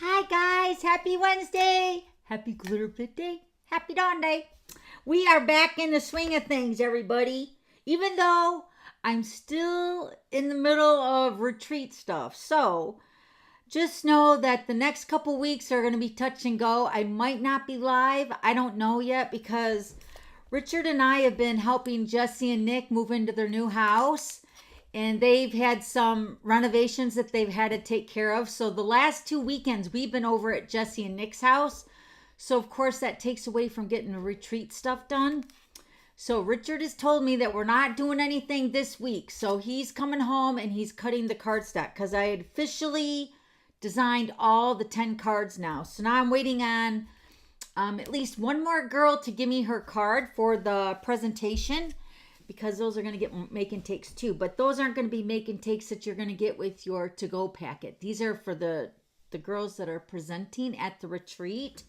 Hi guys, happy Wednesday, happy Glitter Fit Day, happy Dawn Day. We are back in the swing of things, everybody. Even though I'm still in the middle of retreat stuff. So just know that the next couple weeks are going to be touch and go. I might not be live. I don't know yet because Richard and I have been helping Jesse and Nick move into their new house. And they've had some renovations that they've had to take care of. So the last 2 weekends, we've been over at Jesse and Nick's house. So, of course, that takes away from getting the retreat stuff done. So Richard has told me that we're not doing anything this week. So he's coming home and he's cutting the cardstock because I had officially designed all the 10 cards now. So now I'm waiting on at least one more girl to give me her card for the presentation, because those are going to get make and takes too. But those aren't going to be make and takes that you're going to get with your to-go packet. These are for the girls that are presenting at the retreat.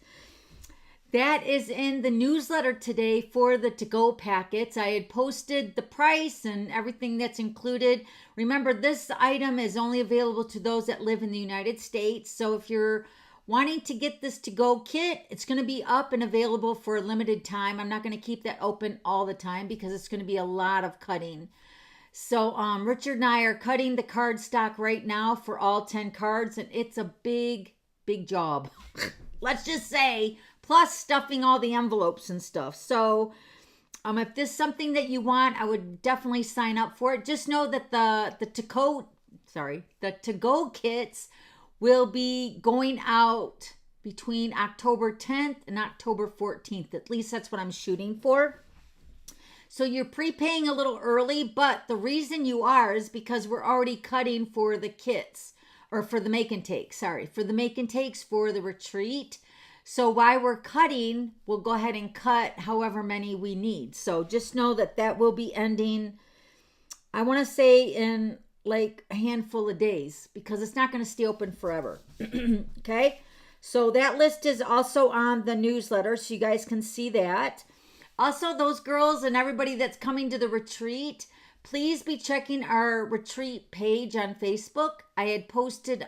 That is in the newsletter today for the to-go packets. I had posted the price and everything that's included. Remember, this item is only available to those that live in the United States. So if you're wanting to get this to-go kit, it's going to be up and available for a limited time. I'm not going to keep that open all the time because it's going to be a lot of cutting. So Richard and I are cutting the card stock right now for all 10 cards, and it's a big, big job. Let's just say, plus stuffing all the envelopes and stuff. So if this is something that you want, I would definitely sign up for it. Just know that the to-go kits will be going out between October 10th and October 14th. At least that's what I'm shooting for. So you're prepaying a little early, but the reason you are is because we're already cutting for the kits, or for the make and takes, for the make and takes for the retreat. So while we're cutting, we'll go ahead and cut however many we need. So just know that that will be ending, I want to say, in like a handful of days, because it's not going to stay open forever. Okay, so that list is also on the newsletter, so you guys can see that. Also, those girls and everybody that's coming to the retreat, please be checking our retreat page on Facebook. I had posted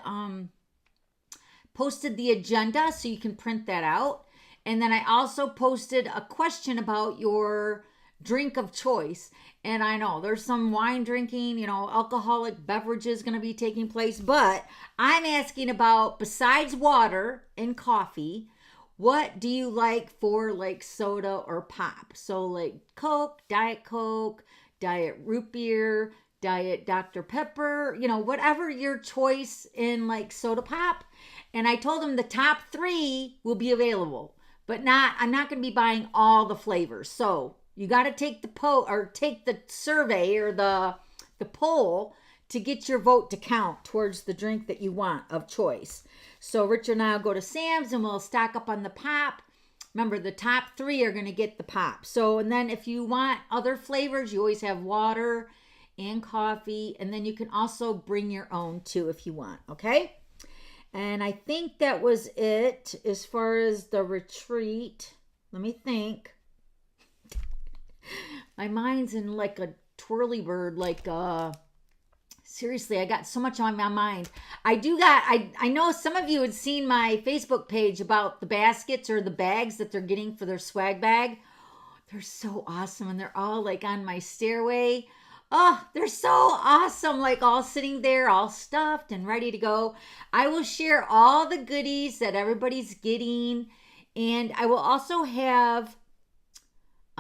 the agenda, so you can print that out. And then I also posted a question about your drink of choice. And I know there's some wine drinking, alcoholic beverages going to be taking place, but I'm asking about, besides water and coffee, what do you like for like soda or pop? So like Coke, Diet root beer, Diet Dr. Pepper, whatever your choice in like soda pop. And I told them the top 3 will be available, but I'm not going to be buying all the flavors. So you got to take the survey or the poll to get your vote to count towards the drink that you want of choice. So Richard and I will go to Sam's and we'll stock up on the pop. Remember, the top 3 are going to get the pop. So, and then if you want other flavors, you always have water and coffee. And then you can also bring your own too if you want. Okay. And I think that was it as far as the retreat. Let me think. My mind's in like a twirly bird, seriously, I got so much on my mind. I know some of you had seen my Facebook page about the baskets or the bags that they're getting for their swag bag. They're so awesome, and they're all like on my stairway. Oh, they're so awesome, like all sitting there, all stuffed and ready to go. I will share all the goodies that everybody's getting, and I will also have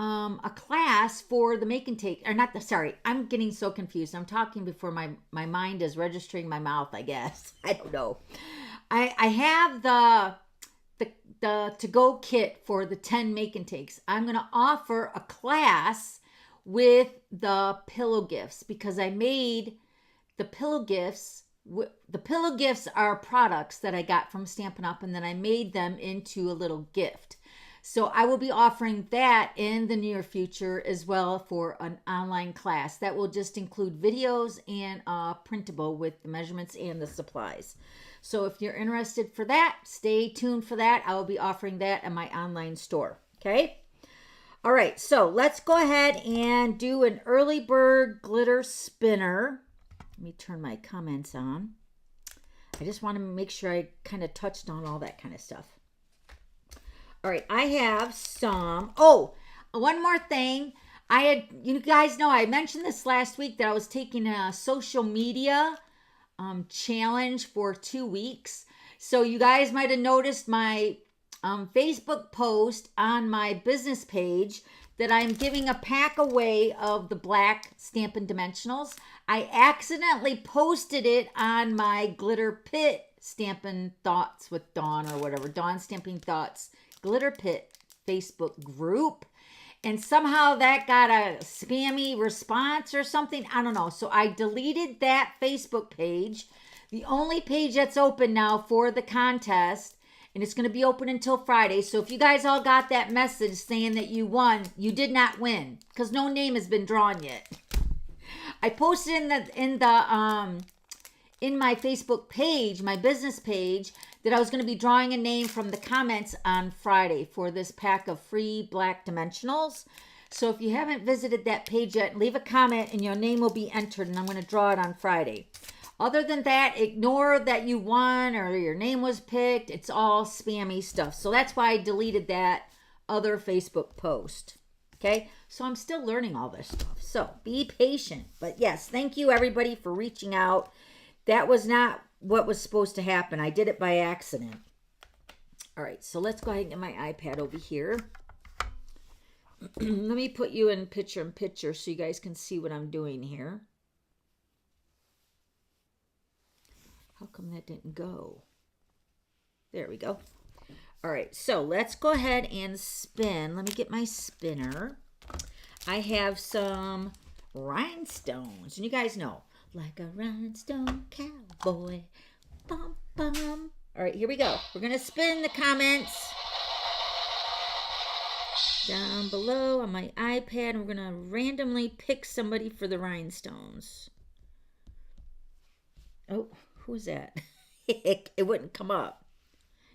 a class for the make and take, or not the, sorry, I'm getting so confused. I'm talking before my mind is registering my mouth, I guess. I don't know. I have the to-go kit for the 10 make and takes. I'm going to offer a class with the pillow gifts because I made the pillow gifts. The pillow gifts are products that I got from Stampin' Up, and then I made them into a little gift. So I will be offering that in the near future as well for an online class that will just include videos and printable with the measurements and the supplies. So if you're interested for that, stay tuned for that. I will be offering that in my online store. Okay. All right. So let's go ahead and do an early bird glitter spinner. Let me turn my comments on. I just want to make sure I kind of touched on all that kind of stuff. All right, I have some. Oh, one more thing. You guys know I mentioned this last week that I was taking a social media challenge for 2 weeks. So you guys might have noticed my Facebook post on my business page that I'm giving a pack away of the black Stampin' Dimensionals. I accidentally posted it on my Glitter Pit Stampin' Thoughts with Dawn or whatever, Dawn Stamping Thoughts Glitter Pit Facebook group. And somehow that got a spammy response or something. I don't know. So I deleted that Facebook page. The only page that's open now for the contest. And it's going to be open until Friday. So if you guys all got that message saying that you won, you did not win. Because no name has been drawn yet. I posted in my Facebook page, my business page, that I was going to be drawing a name from the comments on Friday for this pack of free black dimensionals. So if you haven't visited that page yet, leave a comment and your name will be entered and I'm going to draw it on Friday. Other than that, ignore that you won or your name was picked. It's all spammy stuff. So that's why I deleted that other Facebook post. Okay, so I'm still learning all this stuff. So be patient. But yes, thank you everybody for reaching out. That was not what was supposed to happen. I did it by accident. All right, so let's go ahead and get my iPad over here. Let me put you in picture so you guys can see what I'm doing here. How come that didn't go? There we go. All right, so let's go ahead and spin. Let me get my spinner. I have some rhinestones, and you guys know, like a rhinestone cowboy, bum, bum. All right, here we go. We're going to spin the comments down below on my iPad, and we're going to randomly pick somebody for the rhinestones. Oh, who's that? It wouldn't come up.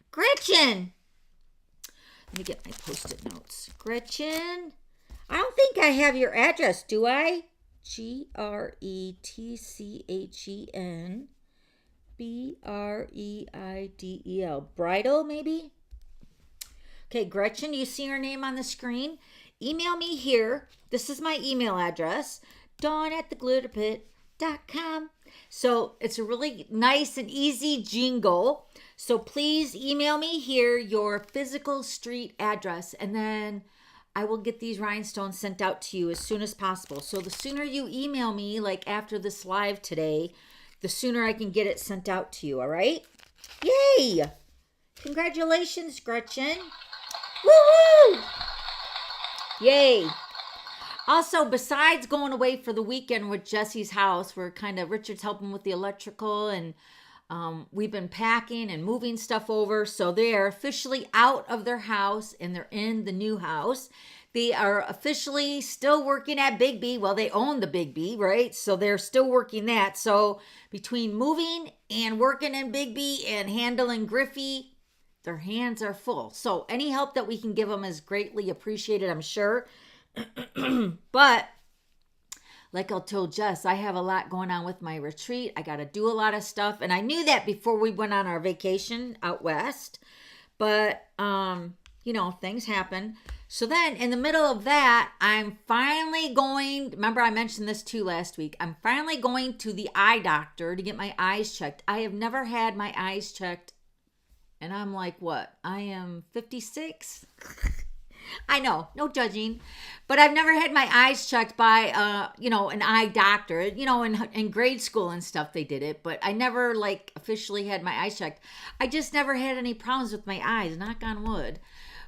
Gretchen! Let me get my Post-it notes. Gretchen, I don't think I have your address, do I? Gretchen Breidel. Bridal, maybe? Okay, Gretchen, you see her name on the screen? Email me here. This is my email address, dawn@theglitterpit.com. So it's a really nice and easy jingle. So please email me here your physical street address, and then I will get these rhinestones sent out to you as soon as possible. So the sooner you email me, like after this live today, the sooner I can get it sent out to you, all right? Yay! Congratulations, Gretchen. Woo-hoo! Yay! Also, besides going away for the weekend with Jesse's house, Richard's helping with the electrical, and we've been packing and moving stuff over. So they're officially out of their house and they're in the new house. They are officially still working at Big B. Well, they own the Big B, right? So they're still working that. So between moving and working in Big B and handling Griffey, their hands are full. So any help that we can give them is greatly appreciated, I'm sure. But like I told Jess, I have a lot going on with my retreat. I got to do a lot of stuff. And I knew that before we went on our vacation out west. But, things happen. So then in the middle of that, I'm finally going, remember I mentioned this too last week. I'm finally going to the eye doctor to get my eyes checked. I have never had my eyes checked. And I'm like, what? I am 56? I know, no judging, but I've never had my eyes checked by, an eye doctor. In grade school and stuff, they did it, but I never officially had my eyes checked. I just never had any problems with my eyes, knock on wood.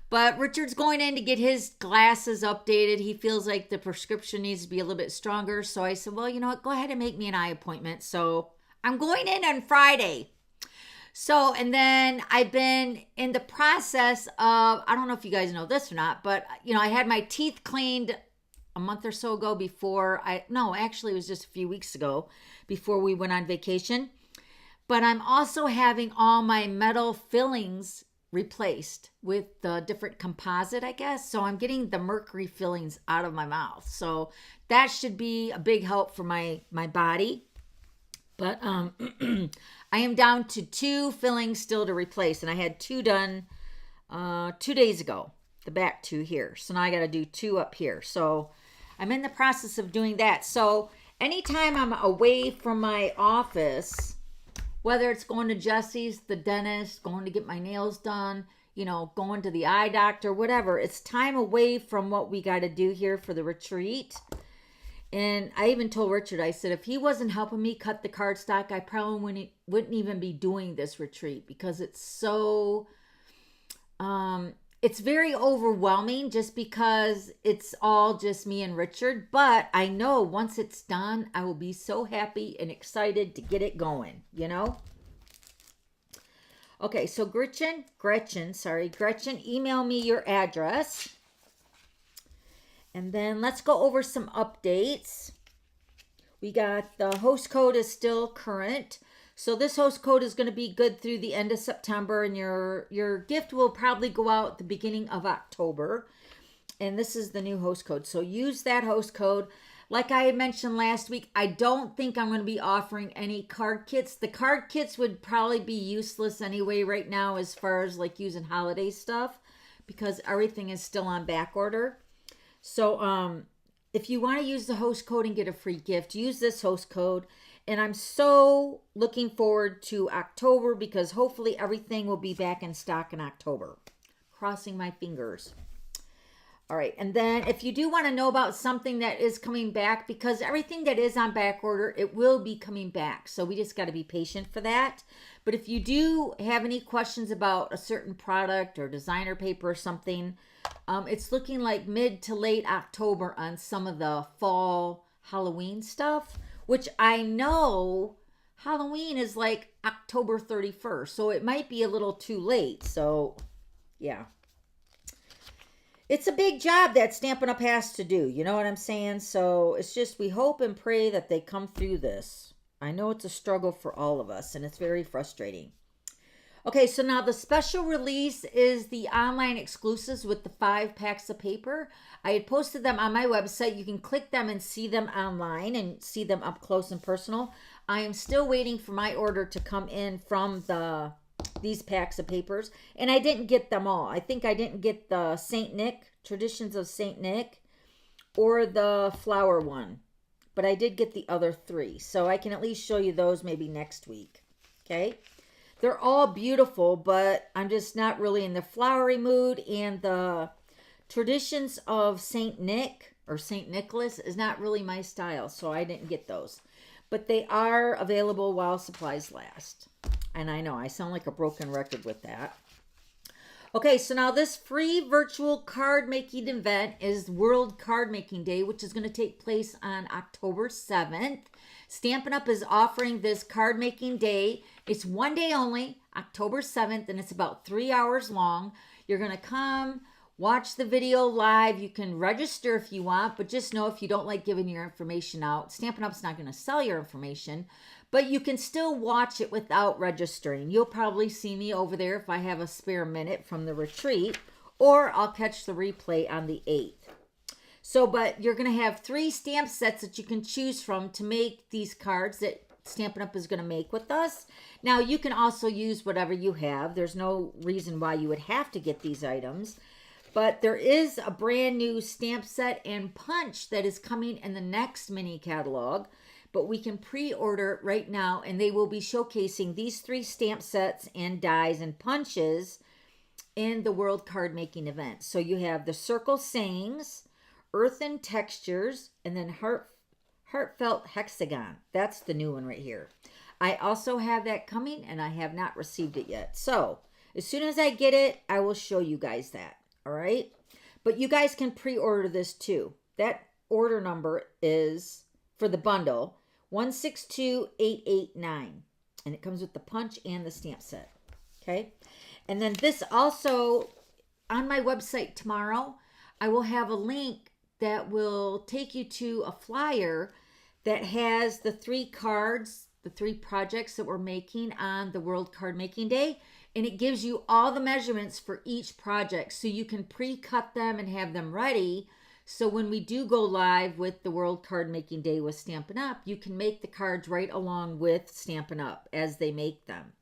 But Richard's going in to get his glasses updated. He feels like the prescription needs to be a little bit stronger. So I said, well, you know what, go ahead and make me an eye appointment. So I'm going in on Friday. So, and then I've been in the process of, I don't know if you guys know this or not, but, I had my teeth cleaned a month or so ago actually it was just a few weeks ago before we went on vacation. But I'm also having all my metal fillings replaced with the different composite, I guess. So I'm getting the mercury fillings out of my mouth. So that should be a big help for my body. But I am down to 2 fillings still to replace, and I had 2 done 2 days ago, the back 2 here. So now I got to do 2 up here. So I'm in the process of doing that. So anytime I'm away from my office, whether it's going to Jesse's, the dentist, going to get my nails done, you know, going to the eye doctor, whatever, it's time away from what we got to do here for the retreat. And I even told Richard, I said, if he wasn't helping me cut the cardstock, I probably wouldn't even be doing this retreat, because it's so, it's very overwhelming just because it's all just me and Richard. But I know once it's done, I will be so happy and excited to get it going, you know? Okay, so Gretchen, email me your address. And then let's go over some updates. We got the host code is still current. So this host code is going to be good through the end of September, and your gift will probably go out at the beginning of October. And this is the new host code. So use that host code. Like I had mentioned last week, I don't think I'm going to be offering any card kits. The card kits would probably be useless anyway right now as far as like using holiday stuff, because everything is still on back order. So if you want to use the host code and get a free gift, use this host code. And I'm so looking forward to October, because hopefully everything will be back in stock in October. Crossing my fingers. All right. And then if you do want to know about something that is coming back, because everything that is on back order, it will be coming back. So we just got to be patient for that. But if you do have any questions about a certain product or designer paper or something, it's looking like mid to late October on some of the fall Halloween stuff, which I know Halloween is like October 31st. So it might be a little too late. So yeah. It's a big job that Stampin' Up has to do. You know what I'm saying? So it's just, we hope and pray that they come through this. I know it's a struggle for all of us, and it's very frustrating. Okay, so now the special release is the online exclusives with the 5 packs of paper. I had posted them on my website. You can click them and see them online and see them up close and personal. I am still waiting for my order to come in from these packs of papers, and I didn't get them all. I think I didn't get the Saint Nick, Traditions of Saint Nick, or the flower one, but I did get the other 3, so I can at least show you those maybe next week. Okay, they're all beautiful, but I'm just not really in the flowery mood, and the Traditions of Saint Nick or Saint Nicholas is not really my style, so I didn't get those, but they are available while supplies last. And I know I sound like a broken record with that. Okay, so now this free virtual card making event is World Card Making Day, which is going to take place on October 7th. Stampin' Up is offering this card making day. It's one day only, October 7th, and it's about 3 hours long. You're going to come, watch the video live. You can register if you want, but just know if you don't like giving your information out, Stampin' Up's not going to sell your information. But you can still watch it without registering. You'll probably see me over there if I have a spare minute from the retreat, or I'll catch the replay on the 8th. So, but you're going to have 3 stamp sets that you can choose from to make these cards that Stampin' Up is going to make with us. Now, you can also use whatever you have. There's no reason why you would have to get these items. But there is a brand new stamp set and punch that is coming in the next mini catalog. But we can pre-order it right now, and they will be showcasing these 3 stamp sets and dies and punches in the World Card Making event. So you have the Circle Sayings, Earthen Textures, and then Heartfelt Hexagon. That's the new one right here. I also have that coming, and I have not received it yet. So as soon as I get it, I will show you guys that. All right? But you guys can pre-order this too. That order number is, for the bundle, 162889, and it comes with the punch and the stamp set. Okay, and then this also, on my website tomorrow, I will have a link that will take you to a flyer that has the 3 cards, the 3 projects that we're making on the World Card Making Day, and it gives you all the measurements for each project, so you can pre-cut them and have them ready, So when we do go live with the World Card Making Day with Stampin' Up, you can make the cards right along with Stampin' Up as they make them.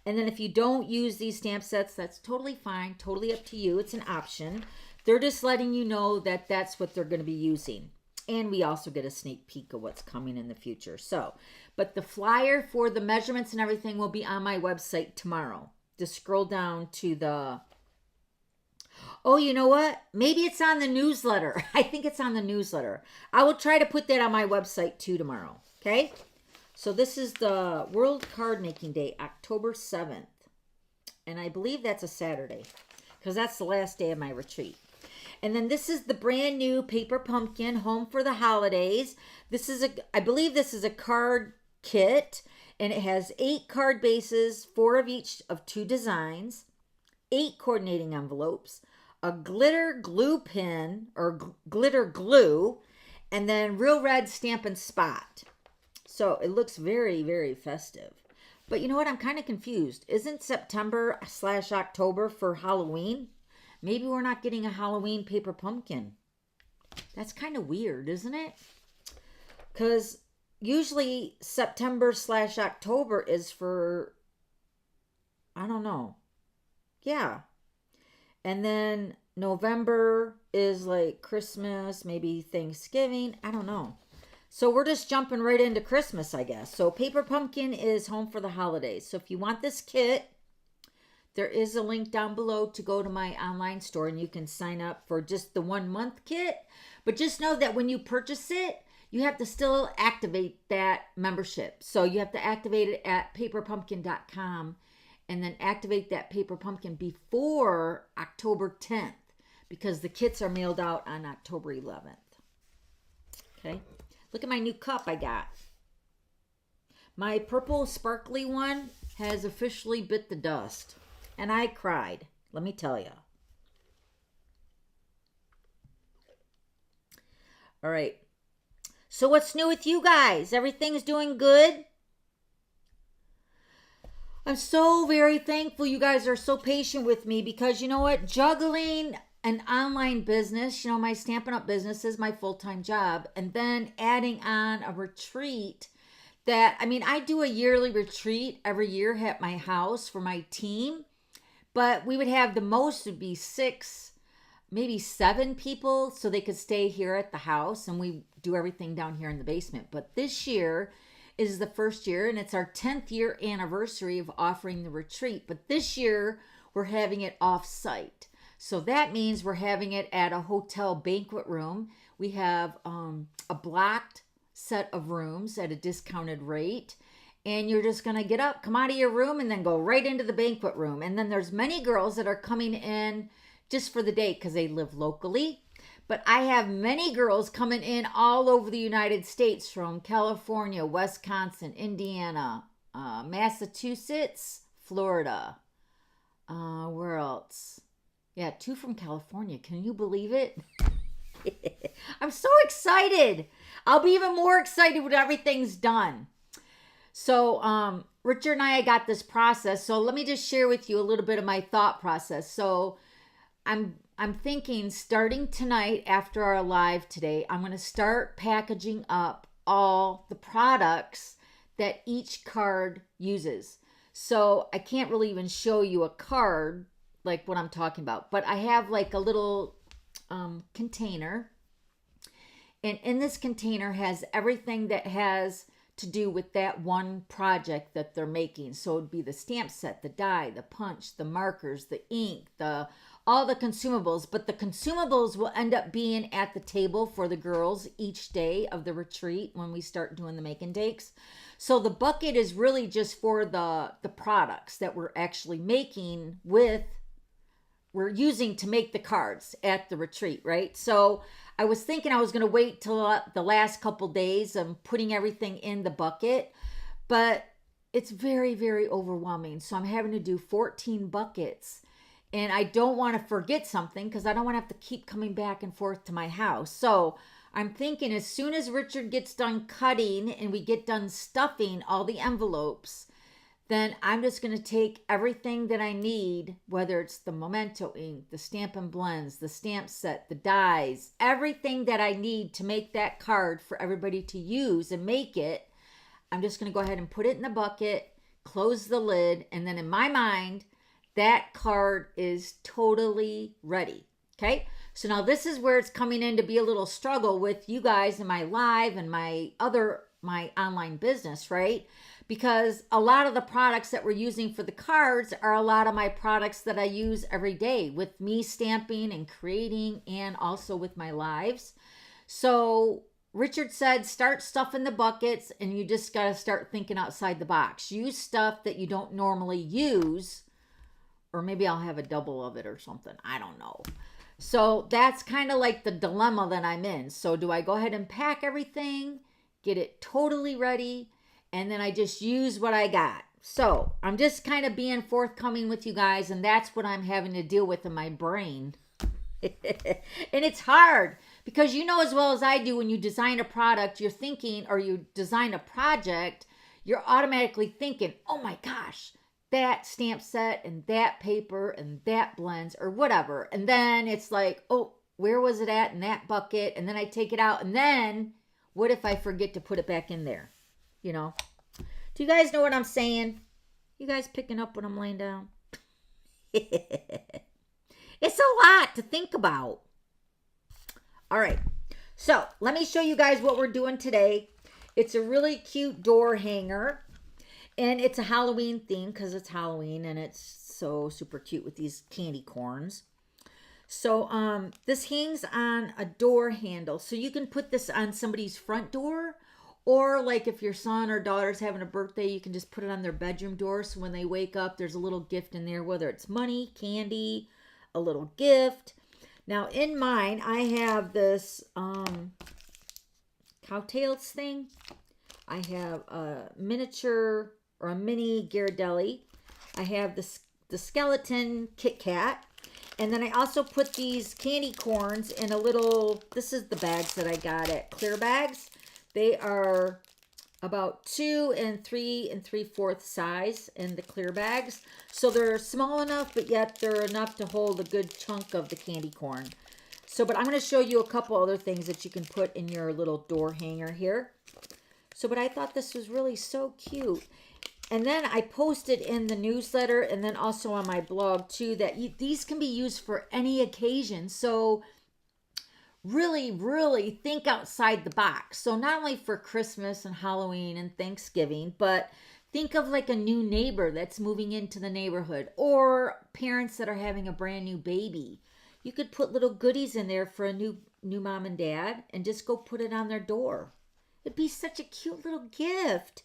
And then if you don't use these stamp sets, that's totally fine, totally up to you. It's an option. They're just letting you know that that's what they're going to be using. And we also get a sneak peek of what's coming in the future. So, but the flyer for the measurements and everything will be on my website tomorrow. Just scroll down to the... Oh, you know what? Maybe it's on the newsletter. I think it's on the newsletter. I will try to put that on my website too tomorrow. Okay? So this is the World Card Making Day, October 7th. And I believe that's a Saturday, because that's the last day of my retreat. And then this is the brand new Paper Pumpkin, Home for the Holidays. This is I believe this is a card kit, and it has 8 card bases, 4 of each of 2 designs, 8 coordinating envelopes, a glitter glue pin or glitter glue, and then real red Stampin' Spot. So it looks very, very festive. But you know what? I'm kind of confused. Isn't September/October for Halloween? Maybe we're not getting a Halloween paper pumpkin. That's kind of weird, isn't it? Because usually September/October is for, I don't know. Yeah. And then November is like Christmas, maybe Thanksgiving. I don't know. So we're just jumping right into Christmas, I guess. So Paper Pumpkin is Home for the Holidays. So if you want this kit, there is a link down below to go to my online store, and you can sign up for just the 1-month kit. But just know that when you purchase it, you have to still activate that membership. So you have to activate it at paperpumpkin.com and then activate that Paper Pumpkin before October 10th, because the kits are mailed out on October 11th. Okay. Look at my new cup I got. My purple sparkly one has officially bit the dust. And I cried, let me tell you. All right. So what's new with you guys? Everything's doing good? I'm so very thankful you guys are so patient with me, because you know what? Juggling an online business, you know, my Stampin' Up business is my full-time job, and then adding on a retreat that, I mean, I do a yearly retreat every year at my house for my team. But we would have the most would be 6, maybe 7 people, so they could stay here at the house, and we do everything down here in the basement. But this year is the first year, and it's our 10th year anniversary of offering the retreat. But this year we're having it off-site. So that means we're having it at a hotel banquet room. We have a blocked set of rooms at a discounted rate. And you're just going to get up, come out of your room, and then go right into the banquet room. And then there's many girls that are coming in just for the day because they live locally. But I have many girls coming in all over the United States, from California, Wisconsin, Indiana, Massachusetts, Florida. Where else? Yeah, 2 from California. Can you believe it? I'm so excited. I'll be even more excited when everything's done. So Richard and I got this process. So let me just share with you a little bit of my thought process. So I'm thinking, starting tonight after our live today, I'm going to start packaging up all the products that each card uses. So I can't really even show you a card like what I'm talking about, but I have like a little container, and in this container has everything that has to do with that one project that they're making. So it'd be the stamp set, the die, the punch, the markers, the ink, all the consumables. But the consumables will end up being at the table for the girls each day of the retreat when we start doing the make and takes. So the bucket is really just for the products that we're actually making we're using to make the cards at the retreat, right? So I was thinking I was going to wait till the last couple days of putting everything in the bucket, but it's very, very overwhelming. So I'm having to do 14 buckets, and I don't want to forget something because I don't want to have to keep coming back and forth to my house. So I'm thinking as soon as Richard gets done cutting and we get done stuffing all the envelopes, then I'm just going to take everything that I need, whether it's the Memento ink, the Stampin' Blends, the stamp set, the dies, everything that I need to make that card for everybody to use and make it. I'm just going to go ahead and put it in the bucket, close the lid, and then in my mind, that card is totally ready. Okay, so now this is where it's coming in to be a little struggle with you guys and my live and my online business, right? Because a lot of the products that we're using for the cards are a lot of my products that I use every day with me stamping and creating, and also with my lives. So Richard said, start stuffing the buckets, and you just got to start thinking outside the box. Use stuff that you don't normally use, or maybe I'll have a double of it or something. I don't know. So that's kind of like the dilemma that I'm in. So do I go ahead and pack everything, get it totally ready, and then I just use what I got? So I'm just kind of being forthcoming with you guys, and that's what I'm having to deal with in my brain. And it's hard because you know as well as I do, when you design a product, you're thinking, or you design a project, you're automatically thinking, oh my gosh, that stamp set and that paper and that blends or whatever. And then it's like, oh, where was it at in that bucket? And then I take it out, and then what if I forget to put it back in there? You know, do you guys know what I'm saying? You guys picking up what I'm laying down? It's a lot to think about. All right, so let me show you guys what we're doing today. It's a really cute door hanger, and it's a Halloween theme because it's Halloween, and it's so super cute with these candy corns. So this hangs on a door handle, so you can put this on somebody's front door, or like if your son or daughter's having a birthday, you can just put it on their bedroom door, so when they wake up, there's a little gift in there, whether it's money, candy, a little gift. Now in mine, I have this cowtails thing. I have a miniature or a mini Ghirardelli. I have the skeleton Kit Kat. And then I also put these candy corns in a little, this is the bags that I got at Clear Bags. They are about 2 3 3/4 size in the clear bags. So they're small enough, but yet they're enough to hold a good chunk of the candy corn. So, but I'm going to show you a couple other things that you can put in your little door hanger here. So, but I thought this was really so cute. And then I posted in the newsletter and then also on my blog too that these can be used for any occasion. So really, really think outside the box. So not only for Christmas and Halloween and Thanksgiving, but think of like a new neighbor that's moving into the neighborhood, or parents that are having a brand new baby. You could put little goodies in there for a new mom and dad and just go put it on their door. It'd be such a cute little gift.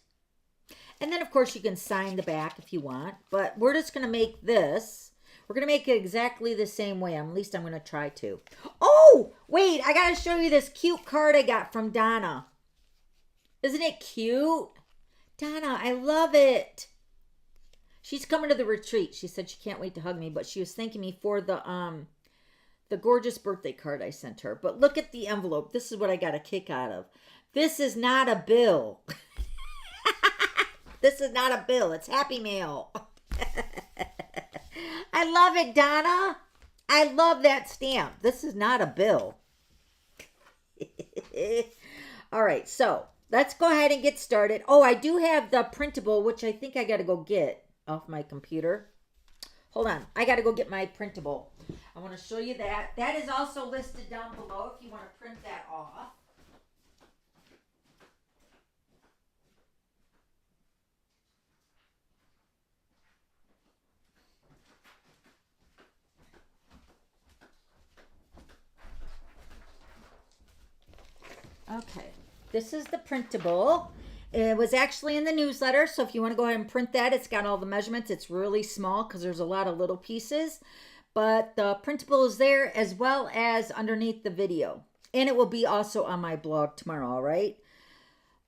And then, of course, you can sign the back if you want. But we're just going to make this. We're going to make it exactly the same way. At least I'm going to try to. Oh, wait. I got to show you this cute card I got from Donna. Isn't it cute? Donna, I love it. She's coming to the retreat. She said she can't wait to hug me. But she was thanking me for the gorgeous birthday card I sent her. But look at the envelope. This is what I got a kick out of. This is not a bill. This is not a bill. It's Happy Mail. I love it, Donna. I love that stamp. This is not a bill. All right, so let's go ahead and get started. Oh, I do have the printable, which I think I got to go get off my computer. Hold on. I got to go get my printable. I want to show you that. That is also listed down below if you want to print that off. Okay, this is the printable. It was actually in the newsletter, so if you want to go ahead and print that, it's got all the measurements. It's really small because there's a lot of little pieces, but the printable is there as well as underneath the video, and it will be also on my blog tomorrow. All right,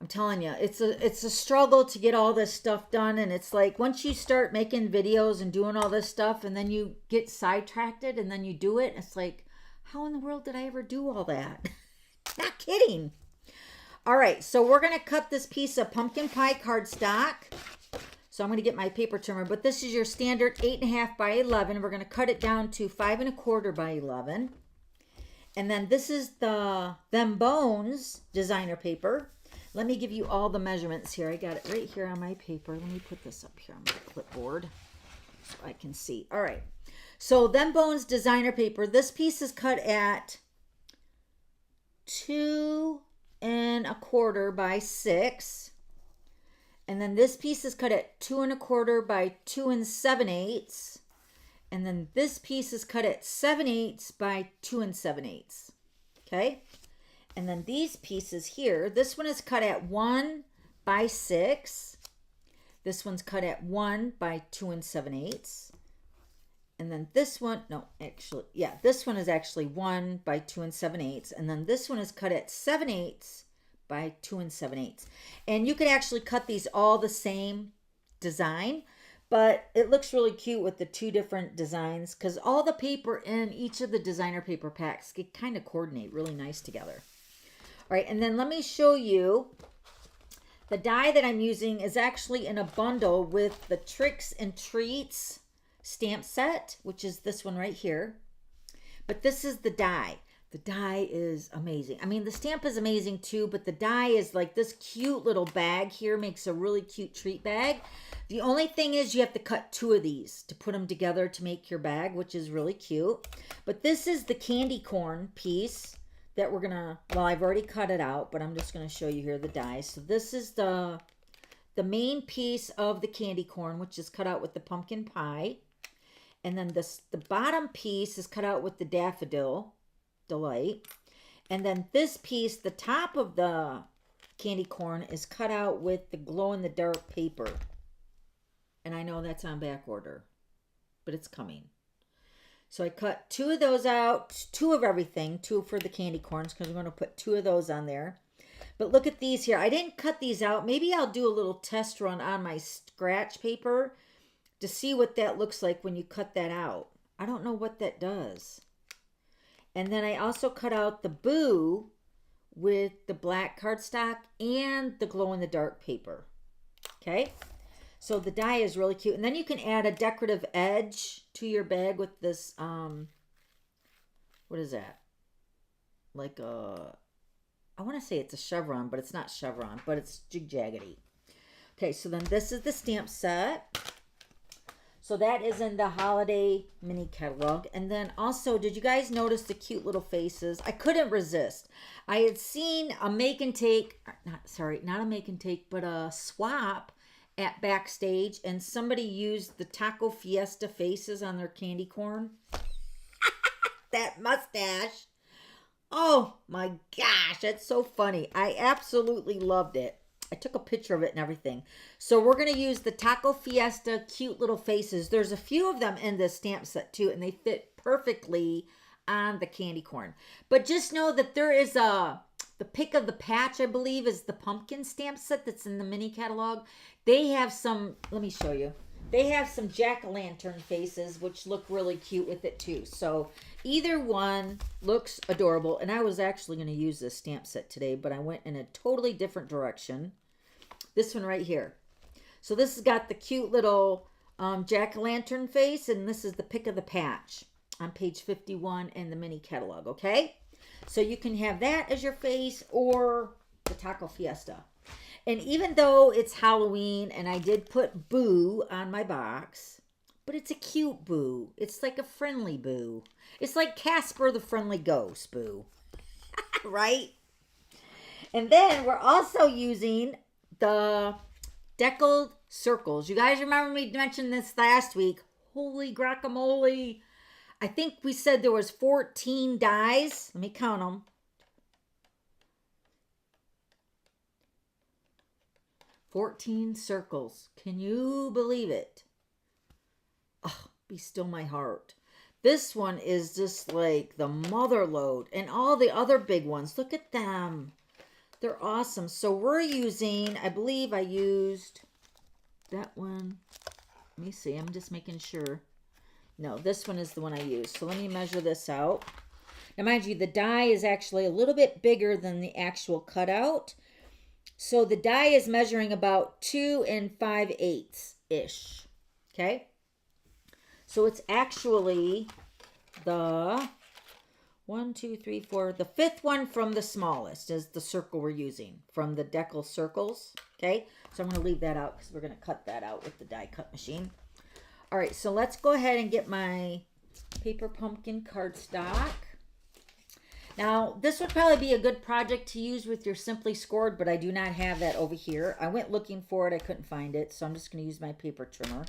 I'm telling you, it's a struggle to get all this stuff done, and it's like once you start making videos and doing all this stuff, and then you get sidetracked, and then you do it, it's like, how in the world did I ever do all that? Not kidding. All right, so we're going to cut this piece of pumpkin pie cardstock. So I'm going to get my paper trimmer, but this is your standard 8.5 by 11. We're going to cut it down to 5.25 by 11. And then this is the Them Bones designer paper. Let me give you all the measurements here. I got it right here on my paper. Let me put this up here on my clipboard so I can see. All right. So Them Bones designer paper. This piece is cut at 2.25 by 6. And then this piece is cut at 2.25 by 2 7/8. And then this piece is cut at 7/8 by 2 7/8. Okay. And then these pieces here, this one is cut at 1 by 6. This one's cut at 1 by 2 7/8. And then this one, no, actually, yeah, this one is actually 1 by 2 7/8. And then this one is cut at 7/8 by 2 7/8. And you could actually cut these all the same design, but it looks really cute with the two different designs because all the paper in each of the designer paper packs can kind of coordinate really nice together. All right, and then let me show you the die that I'm using is actually in a bundle with the Tricks and Treats stamp set, which is this one right here. But this is the die. The die is amazing. I mean, the stamp is amazing too, but the die is like this cute little bag here makes a really cute treat bag. The only thing is you have to cut 2 of these to put them together to make your bag, which is really cute. But this is the candy corn piece that we're gonna, well, I've already cut it out, but I'm just gonna show you here the die. So this is the main piece of the candy corn, which is cut out with the pumpkin pie. And then the bottom piece is cut out with the daffodil delight. And then this piece, the top of the candy corn, is cut out with the glow-in-the-dark paper. And I know that's on back order, but it's coming. So I cut 2 of those out, 2 of everything, 2 for the candy corns, because I'm going to put 2 of those on there. But look at these here. I didn't cut these out. Maybe I'll do a little test run on my scratch paper to see what that looks like when you cut that out. I don't know what that does. And then I also cut out the boo with the black cardstock and the glow-in-the-dark paper. Okay? So the die is really cute. And then you can add a decorative edge to your bag with this, what is that? Like a, I want to say it's a chevron, but it's not chevron, but it's jig-jaggedy. Okay, so then this is the stamp set. So that is in the holiday mini catalog. And then also, did you guys notice the cute little faces? I couldn't resist. I had seen a make and take, not a make and take, but a swap at Backstage, and somebody used the Taco Fiesta faces on their candy corn. That mustache. Oh my gosh, that's so funny. I absolutely loved it. I took a picture of it and everything. So we're going to use the Taco Fiesta cute little faces. There's a few of them in this stamp set too, and they fit perfectly on the candy corn. But just know that there is the pick of the patch, I believe, is the pumpkin stamp set that's in the mini catalog. They have some, let me show you. They have some jack-o'-lantern faces, which look really cute with it too. So either one looks adorable. And I was actually going to use this stamp set today, but I went in a totally different direction. This one right here. So this has got the cute little jack-o'-lantern face, and this is the pick of the patch on page 51 in the mini catalog, okay? So you can have that as your face or the Taco Fiesta. And even though it's Halloween and I did put Boo on my box, but it's a cute Boo. It's like a friendly Boo. It's like Casper the Friendly Ghost Boo. Right? And then we're also using the deckled circles. You guys remember me mentioned this last week. Holy guacamole. I think we said there was 14 dies. Let me count them. 14 circles. Can you believe it? Oh, be still my heart. This one is just like the mother load. And all the other big ones, look at them. They're awesome. So we're using, I believe I used that one. Let me see. I'm just making sure. No, this one is the one I used. So let me measure this out. Now, mind you, the die is actually a little bit bigger than the actual cutout. So the die is measuring about 2 5/8. 6-ish. Okay? So it's actually the 1, 2, 3, 4. The 5th one from the smallest is the circle we're using from the decal circles. Okay? So I'm going to leave that out because we're going to cut that out with the die cut machine. All right, so let's go ahead and get my paper pumpkin cardstock. Now, this would probably be a good project to use with your Simply Scored, but I do not have that over here. I went looking for it. I couldn't find it, so I'm just going to use my paper trimmer.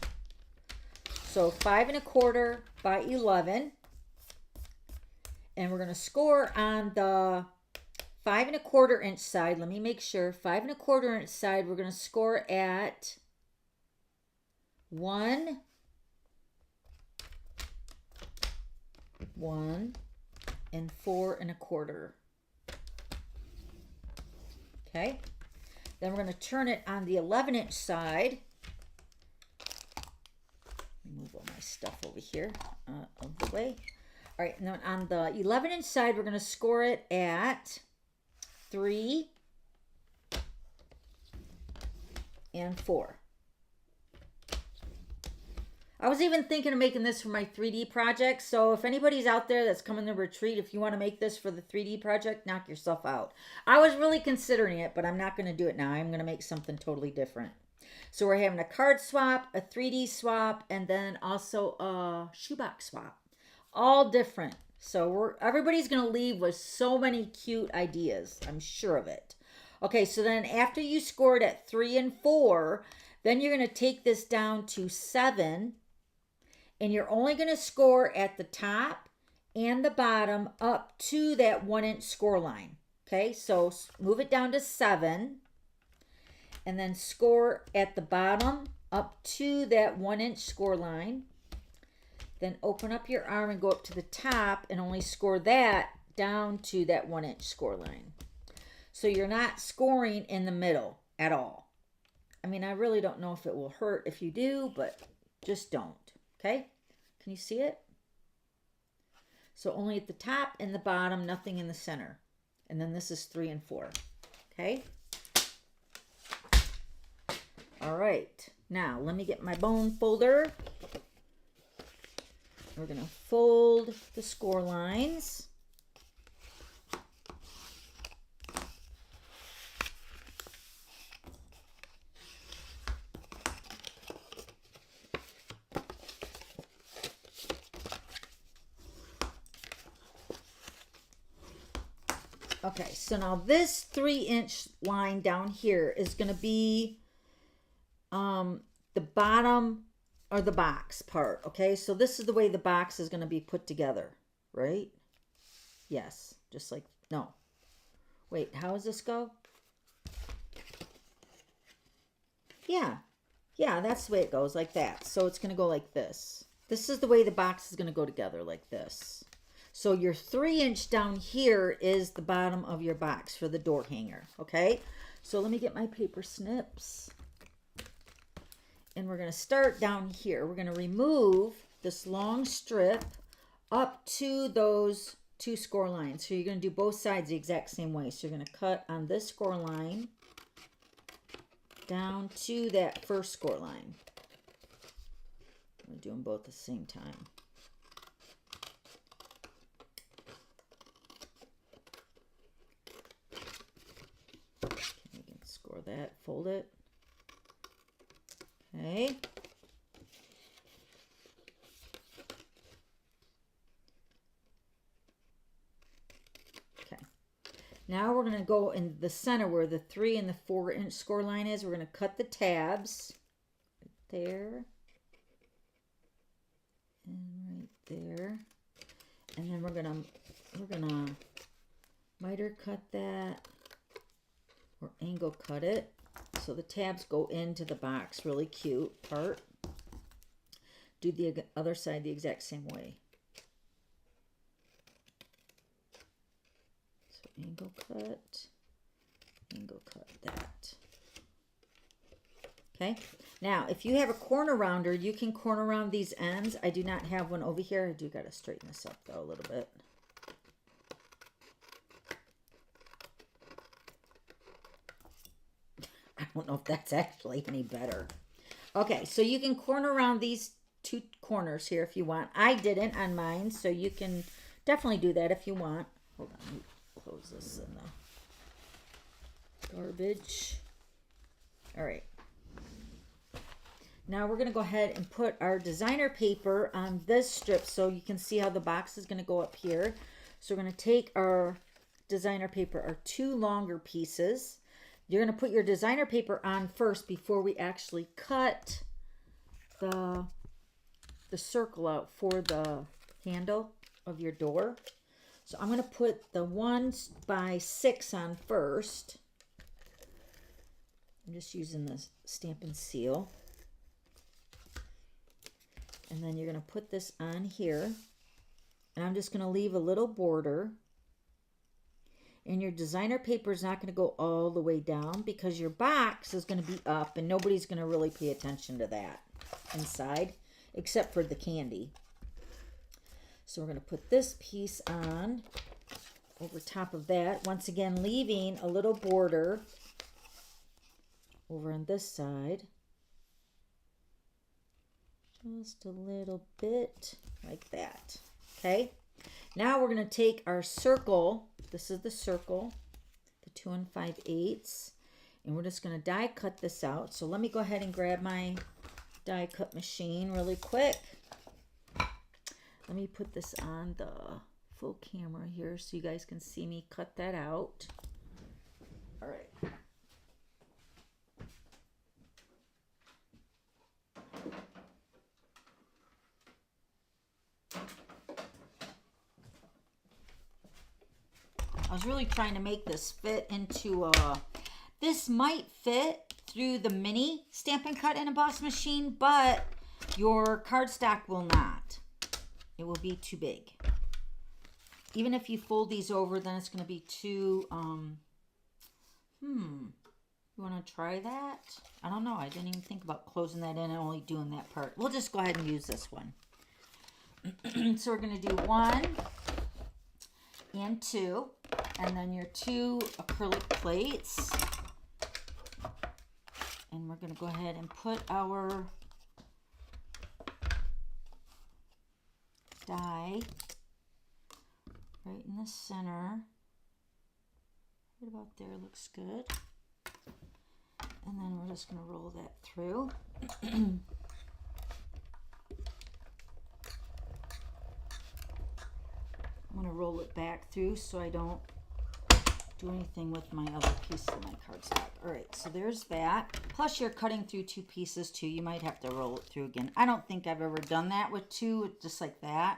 So 5 1/4 by 11. And we're going to score on the 5 1/4 inch side. Let me make sure. 5 1/4 inch side, we're going to score at 1, 1, and 4 1/4. Okay. Then we're going to turn it on the 11-inch side. Move all my stuff over here out of the way. All right, and then on the 11-inch side, we're going to score it at 3 and 4. I was even thinking of making this for my 3D project. So if anybody's out there that's coming to retreat, if you want to make this for the 3D project, knock yourself out. I was really considering it, but I'm not going to do it now. I'm going to make something totally different. So we're having a card swap, a 3D swap, and then also a shoebox swap. All different. So everybody's going to leave with so many cute ideas. I'm sure of it. Okay, so then after you scored at 3 and 4, then you're going to take this down to 7. And you're only going to score at the top and the bottom up to that 1-inch score line. Okay, so move it down to 7. And then score at the bottom up to that 1-inch score line. Then open up your arm and go up to the top and only score that down to that 1-inch score line. So you're not scoring in the middle at all. I mean, I really don't know if it will hurt if you do, but just don't. Okay? Can you see it? So only at the top and the bottom, nothing in the center. And then this is 3 and 4. Okay? All right. Now, let me get my bone folder. We're going to fold the score lines. Okay, so now this 3-inch line down here is going to be the bottom or the box part. Okay, so this is the way the box is going to be put together, right? Yes, just like, no. Wait, how does this go? Yeah, that's the way it goes, like that. So it's going to go like this. This is the way the box is going to go together, like this. So your 3-inch down here is the bottom of your box for the door hanger, okay? So let me get my paper snips. And we're going to start down here. We're going to remove this long strip up to those 2 score lines. So you're going to do both sides the exact same way. So you're going to cut on this score line down to that first score line. I'm going to do them both at the same time. You can score that, fold it. Okay. Okay. Now we're going to go in the center where the 3 and the 4-inch score line is. We're going to cut the tabs right there and right there. And then we're gonna miter cut that or angle cut it. So the tabs go into the box, really cute part. Do the other side the exact same way. So angle cut that. Okay, now if you have a corner rounder, you can corner round these ends. I do not have one over here. I do got to straighten this up though a little bit. I don't know if that's actually any better. Okay, so you can corner around these two corners here if you want. I didn't on mine, so you can definitely do that if you want. Hold on, let me close this in the garbage. All right. Now we're going to go ahead and put our designer paper on this strip so you can see how the box is going to go up here. So we're going to take our designer paper, our two longer pieces. You're going to put your designer paper on first before we actually cut the circle out for the handle of your door. So I'm going to put the 1x6 on first. I'm just using the Stampin' Seal. And then you're going to put this on here. And I'm just going to leave a little border. And your designer paper is not going to go all the way down because your box is going to be up and nobody's going to really pay attention to that inside except for the candy. So we're going to put this piece on over top of that. Once again, leaving a little border over on this side. Just a little bit like that. Okay. Now we're going to take our circle. This is the circle, the 2 5/8, and we're just going to die cut this out. So let me go ahead and grab my die cut machine really quick. Let me put this on the full camera here so you guys can see me cut that out. All right. I was really trying to make this fit into this might fit through the mini Stampin' Cut and Emboss machine, but your cardstock will not. It will be too big. Even if you fold these over, then it's going to be too, you want to try that? I don't know. I didn't even think about closing that in and only doing that part. We'll just go ahead and use this one. So we're going to do 1 and 2. And then your 2 acrylic plates. And we're going to go ahead and put our die right in the center. Right about there looks good. And then we're just going to roll that through. I'm going to roll it back through so I don't do anything with my other piece of my cardstock. All right, so there's that. Plus you're cutting through 2 pieces too. You might have to roll it through again. I don't think I've ever done that with 2, just like that.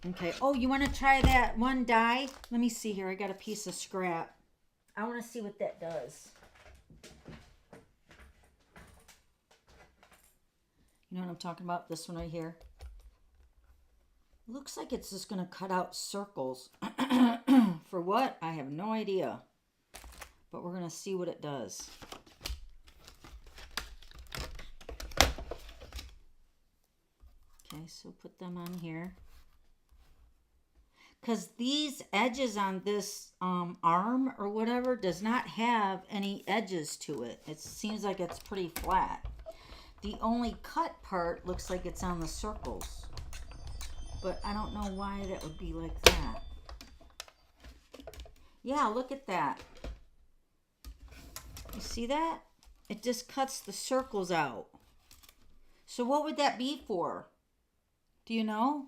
Okay, oh, you want to try that one die? Let me see here. I got a piece of scrap. I want to see what that does. You know what I'm talking about? This one right here. Looks like it's just going to cut out circles. For what? I have no idea. But we're going to see what it does. Okay, so put them on here. Because these edges on this arm or whatever does not have any edges to it. It seems like it's pretty flat. The only cut part looks like it's on the circles. But I don't know why that would be like that. Yeah, look at that. You see that? It just cuts the circles out. So what would that be for? Do you know?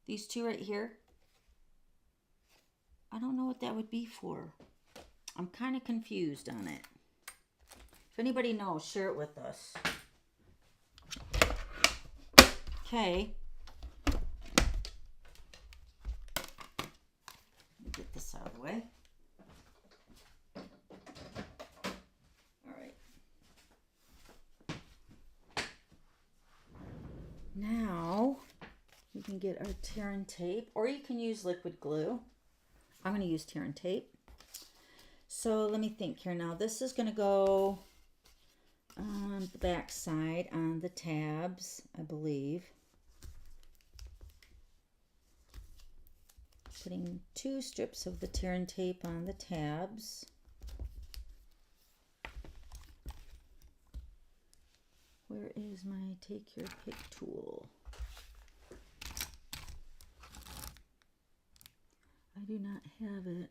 These 2 right here. I don't know what that would be for. I'm kind of confused on it. If anybody knows, share it with us. Okay. Get this out of the way. All right. Now we can get our tear and tape, or you can use liquid glue. I'm going to use tear and tape. So let me think here now. This is going to go on the back side on the tabs, I believe. Putting 2 strips of the tear and tape on the tabs. is my take your pick tool? I do not have it.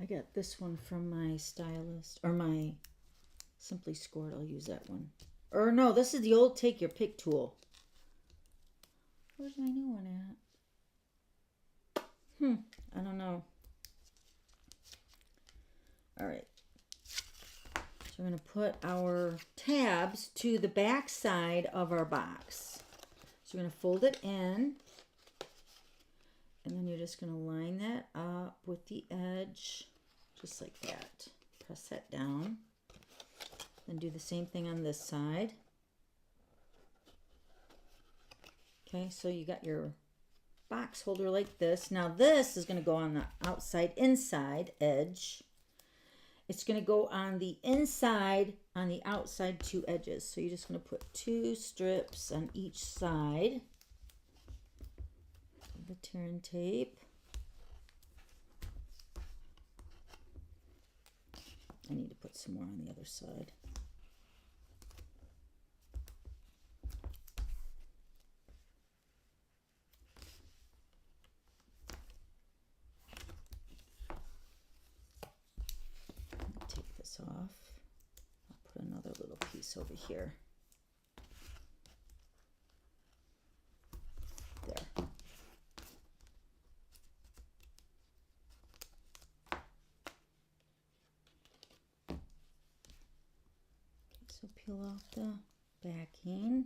I got this one from my stylist, or my Simply Scored. I'll use that one. Or no, this is the old take your pick tool. Where's my new one at? I don't know. All right. So we're going to put our tabs to the back side of our box. So we're going to fold it in. And then you're just going to line that up with the edge, just like that. Press that down. Then do the same thing on this side. Okay, so you got your box holder like this. Now this is going to go on the outside inside edge. It's going to go on the inside, on the outside two edges. So you're just going to put 2 strips on each side of the tear and tape. I need to put some more on the other side. Off. I'll put another little piece over here. There. Okay, so peel off the backing.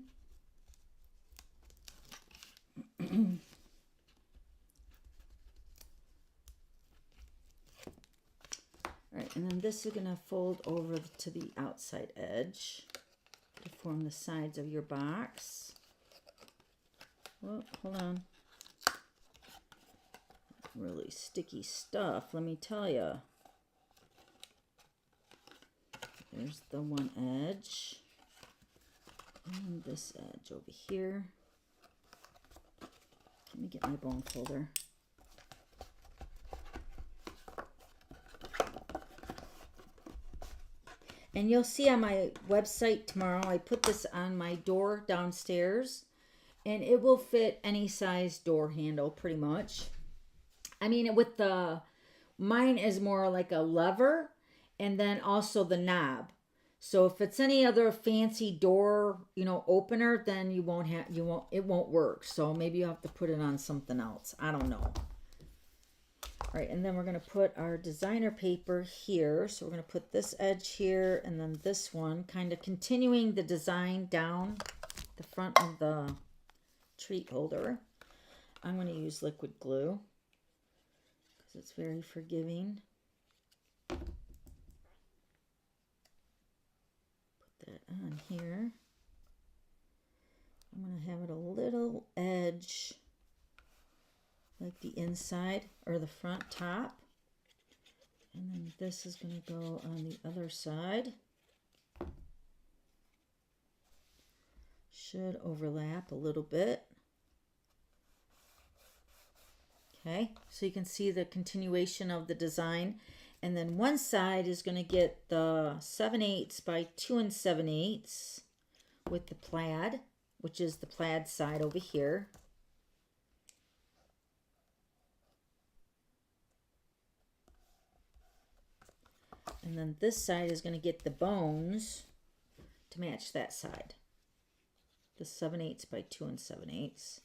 Alright, and then this is going to fold over to the outside edge to form the sides of your box. Whoa, hold on. Really sticky stuff, let me tell you. There's the one edge. And this edge over here. Let me get my bone folder. And you'll see on my website tomorrow, I put this on my door downstairs. And it will fit any size door handle pretty much. I mean, with the, mine is more like a lever. And then also the knob. So if it's any other fancy door, you know, opener, then it won't work. So maybe you have to put it on something else. I don't know. All right, and then we're going to put our designer paper here. So we're going to put this edge here and then this one, kind of continuing the design down the front of the treat holder. I'm going to use liquid glue because it's very forgiving. Put that on here. I'm going to have it a little edge like the inside or the front top. And then this is going to go on the other side. Should overlap a little bit. Okay, so you can see the continuation of the design. And then one side is going to get the 7/8 by 2 7/8 with the plaid, which is the plaid side over here. And then this side is going to get the bones to match that side. The 7/8 by 2 7/8.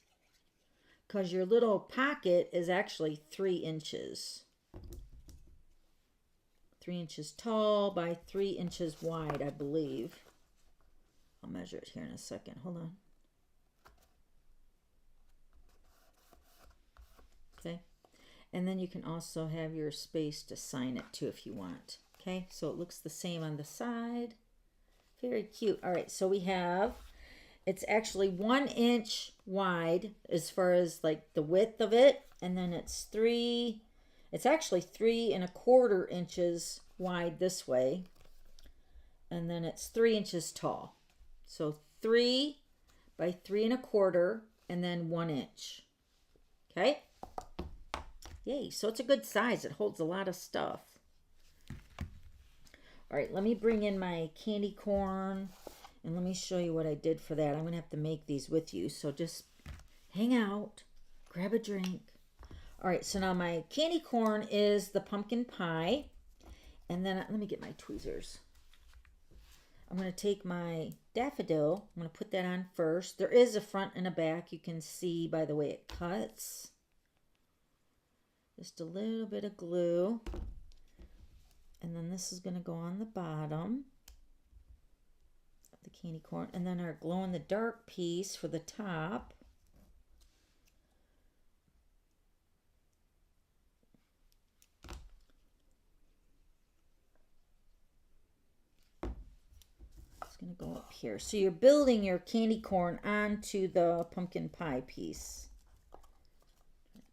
Because your little pocket is actually 3 inches. 3 inches tall by 3 inches wide, I believe. I'll measure it here in a second. Hold on. Okay. And then you can also have your space to sign it too if you want. Okay, so it looks the same on the side. Very cute. All right, so we have, it's actually 1 inch wide as far as like the width of it. And then it's actually 3 1/4 inches wide this way. And then it's 3 inches tall. So 3 by 3 1/4 and then 1 inch. Okay. Yay, so it's a good size. It holds a lot of stuff. All right, let me bring in my candy corn And let me show you what I did for that. I'm going to have to make these with you. So just hang out, grab a drink. All right, so now my candy corn is the pumpkin pie. And then let me get my tweezers. I'm going to take my daffodil. I'm going to put that on first. There is a front and a back. You can see by the way it cuts. Just a little bit of glue. And then this is going to go on the bottom of the candy corn. And then our glow-in-the-dark piece for the top. It's going to go up here. So you're building your candy corn onto the pumpkin pie piece.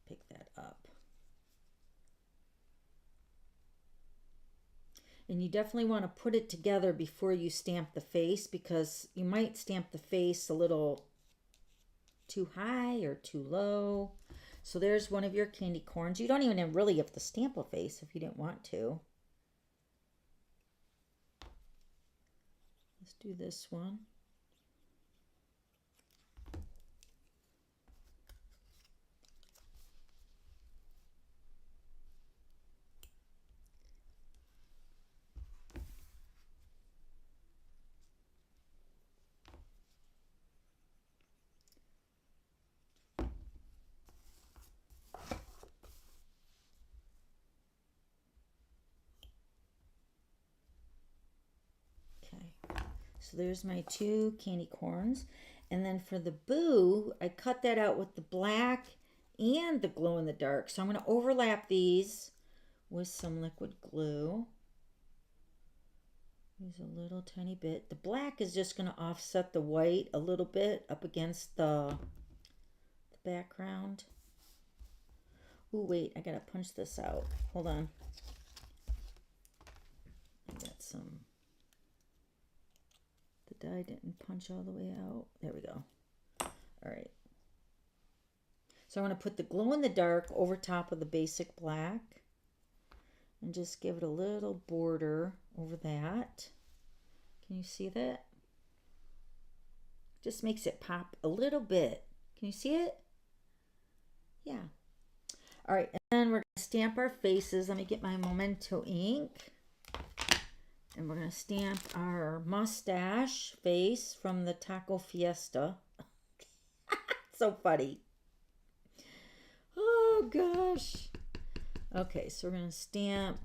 Pick that up. And you definitely want to put it together before you stamp the face, because you might stamp the face a little too high or too low. So there's one of your candy corns. You don't even really have to stamp a face if you didn't want to. Let's do this one. So there's my two candy corns. And then for the boo, I cut that out with the black and the glow in the dark. So I'm going to overlap these with some liquid glue. Use a little tiny bit. The black is just going to offset the white a little bit up against the background. Ooh, wait, I got to punch this out. Hold on. I got some... The die didn't punch all the way out. There we go. All right. So I'm going to put the glow in the dark over top of the basic black and just give it a little border over that. Can you see that? Just makes it pop a little bit. Can you see it? Yeah. All right. And then we're going to stamp our faces. Let me get my Memento ink. And we're going to stamp our mustache face from the Taco Fiesta. So funny. Oh, gosh. Okay, so we're going to stamp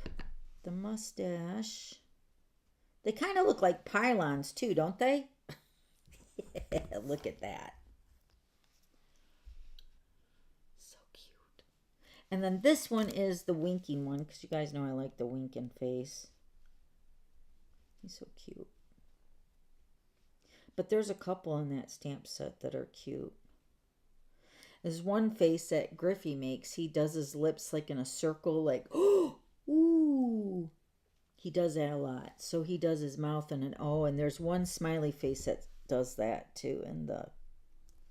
the mustache. They kind of look like pylons, too, don't they? Yeah, look at that. So cute. And then this one is the winking one, because you guys know I like the winking face. He's so cute. But there's a couple in that stamp set that are cute. There's one face that Griffey makes. He does his lips like in a circle, like, oh, ooh. He does that a lot. So he does his mouth in an O. And there's one smiley face that does that too in the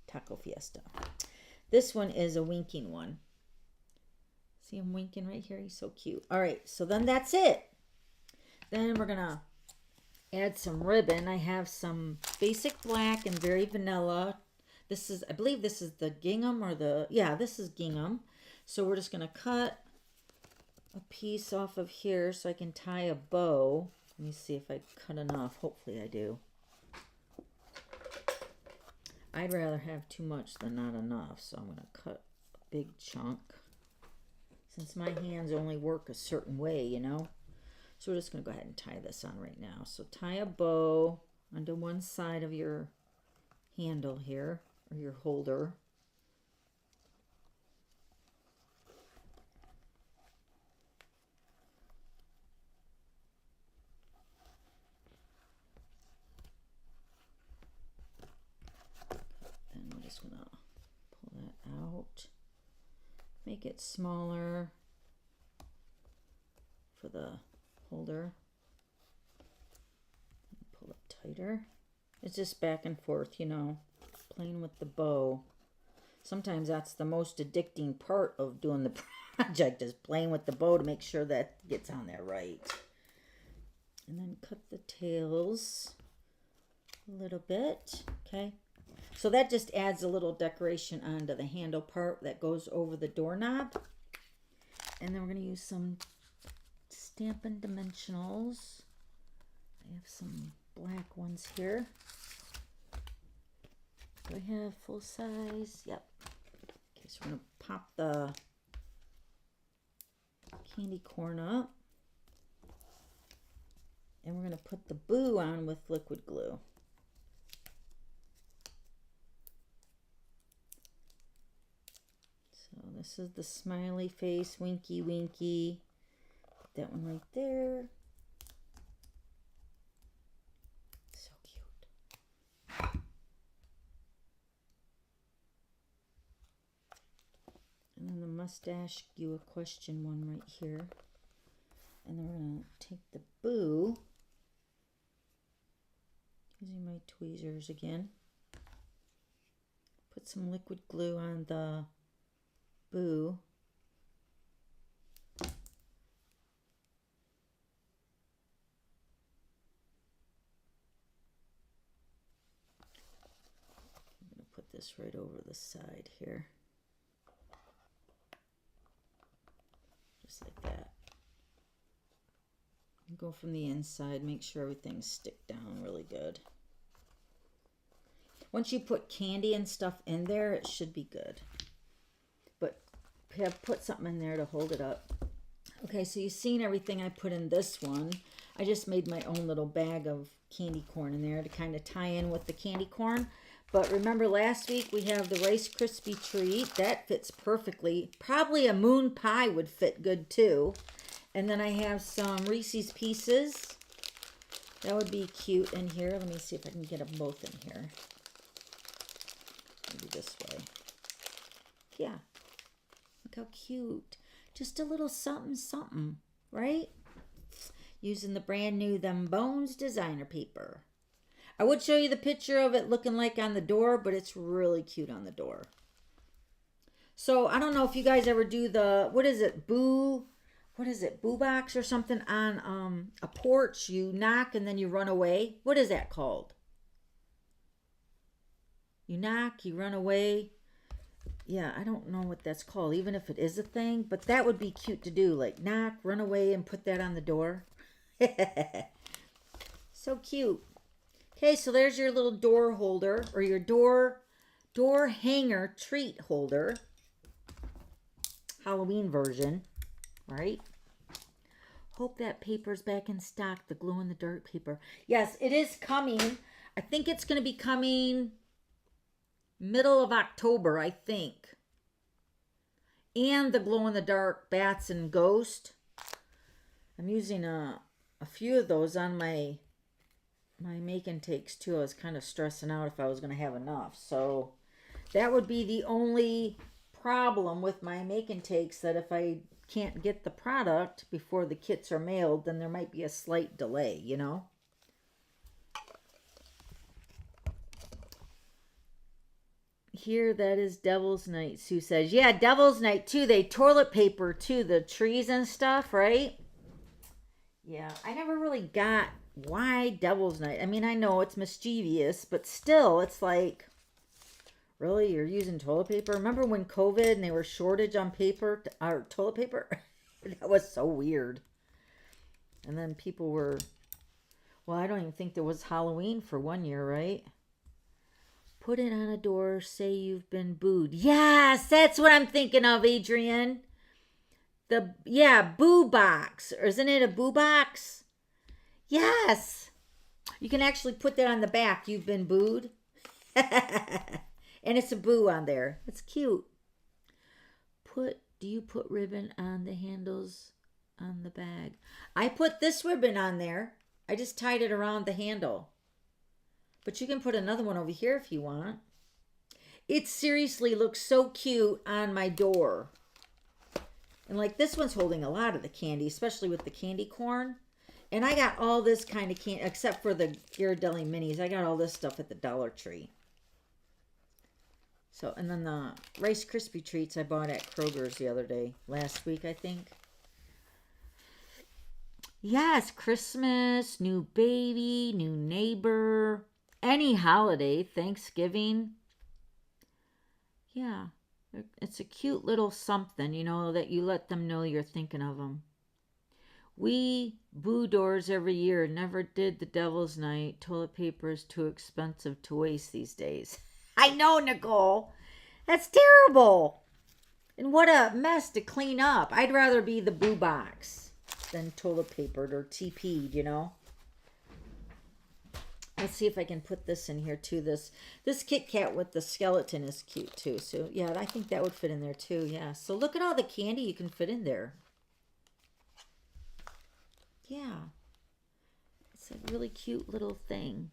Taco Fiesta. This one is a winking one. See him winking right here? He's so cute. All right, so then that's it. Then we're going to add some ribbon. I have some basic black and very vanilla. This is, I believe this is the gingham or the, yeah, this is gingham. So we're just going to cut a piece off of here so I can tie a bow. Let me see if I cut enough. Hopefully I do. I'd rather have too much than not enough. So I'm going to cut a big chunk. Since my hands only work a certain way, you know. So we're just going to go ahead and tie this on right now. So tie a bow onto one side of your handle here, or your holder. And we're just going to pull that out. Make it smaller for the holder. Pull it tighter. It's just back and forth, you know, playing with the bow. Sometimes that's the most addicting part of doing the project, is playing with the bow to make sure that gets on there right. And then cut the tails a little bit, okay? So that just adds a little decoration onto the handle part that goes over the doorknob. And then we're going to use some Stampin' Dimensionals. I have some black ones here. Do I have full size? Yep. Okay, so we're going to pop the candy corn up. And we're going to put the boo on with liquid glue. So this is the smiley face, winky winky. Put that one right there. So cute. And then the mustache, you a question one right here. And then we're going to take the boo, using my tweezers again. Put some liquid glue on the boo. I'm going to put this right over the side here. Just like that. Go from the inside, make sure everything's stick down really good. Once you put candy and stuff in there, it should be good. But put something in there to hold it up. Okay, so you've seen everything I put in this one. I just made my own little bag of candy corn in there to kind of tie in with the candy corn. But remember last week we have the Rice Krispie treat. That fits perfectly. Probably a moon pie would fit good too. And then I have some Reese's Pieces. That would be cute in here. Let me see if I can get them both in here. Maybe this way. Yeah. Look how cute. Just a little something, something, right? Using the brand new Them Bones designer paper. I would show you the picture of it looking like on the door, but it's really cute on the door. So I don't know if you guys ever do the, what is it, boo box or something on a porch. You knock and then you run away. What is that called? You knock, you run away. Yeah, I don't know what that's called, even if it is a thing, but that would be cute to do. Like knock, run away, and put that on the door. So cute. Okay, so there's your little door holder, or your door hanger treat holder. Halloween version. Right? Hope that paper's back in stock, the glow-in-the-dark paper. Yes, it is coming. I think it's going to be coming middle of October, I think. And the glow-in-the-dark bats and ghost. I'm using a few of those on my make and takes too. I was kind of stressing out if I was going to have enough. So that would be the only problem with my make and takes, that if I can't get the product before the kits are mailed, then there might be a slight delay, you know. Here, that is Devil's Night. Sue says, yeah, Devil's Night too. They toilet paper too, the trees and stuff, right? Yeah, I never really got why Devil's Night. I mean, I know it's mischievous, but still, it's like, really, you're using toilet paper? Remember when COVID and they were shortage on paper, or toilet paper? That was so weird. And then people were, well, I don't even think there was Halloween for 1 year, right? Put it on a door, say you've been booed. Yes, that's what I'm thinking of, Adrian. Yeah, boo box. Or isn't it a boo box? Yes. You can actually put that on the back. You've been booed. And it's a boo on there. It's cute. Do you put ribbon on the handles on the bag? I put this ribbon on there. I just tied it around the handle. But you can put another one over here if you want. It seriously looks so cute on my door. And like this one's holding a lot of the candy, especially with the candy corn. And I got all this kind of candy, except for the Ghirardelli minis. I got all this stuff at the Dollar Tree. So, and then the Rice Krispie treats I bought at Kroger's the other day. Last week, I think. Yes, Christmas, new baby, new neighbor. any holiday, Thanksgiving. Yeah, it's a cute little something, you know, that you let them know you're thinking of them. We boo doors every year. Never did the Devil's Night. Toilet paper is too expensive to waste these days. I know, Nicole. That's terrible. And what a mess to clean up. I'd rather be the boo box than toilet papered or TP'd, you know. Let's see if I can put this in here too. This Kit Kat with the skeleton is cute too. So yeah, I think that would fit in there too. Yeah. So look at all the candy you can fit in there. Yeah. It's a really cute little thing.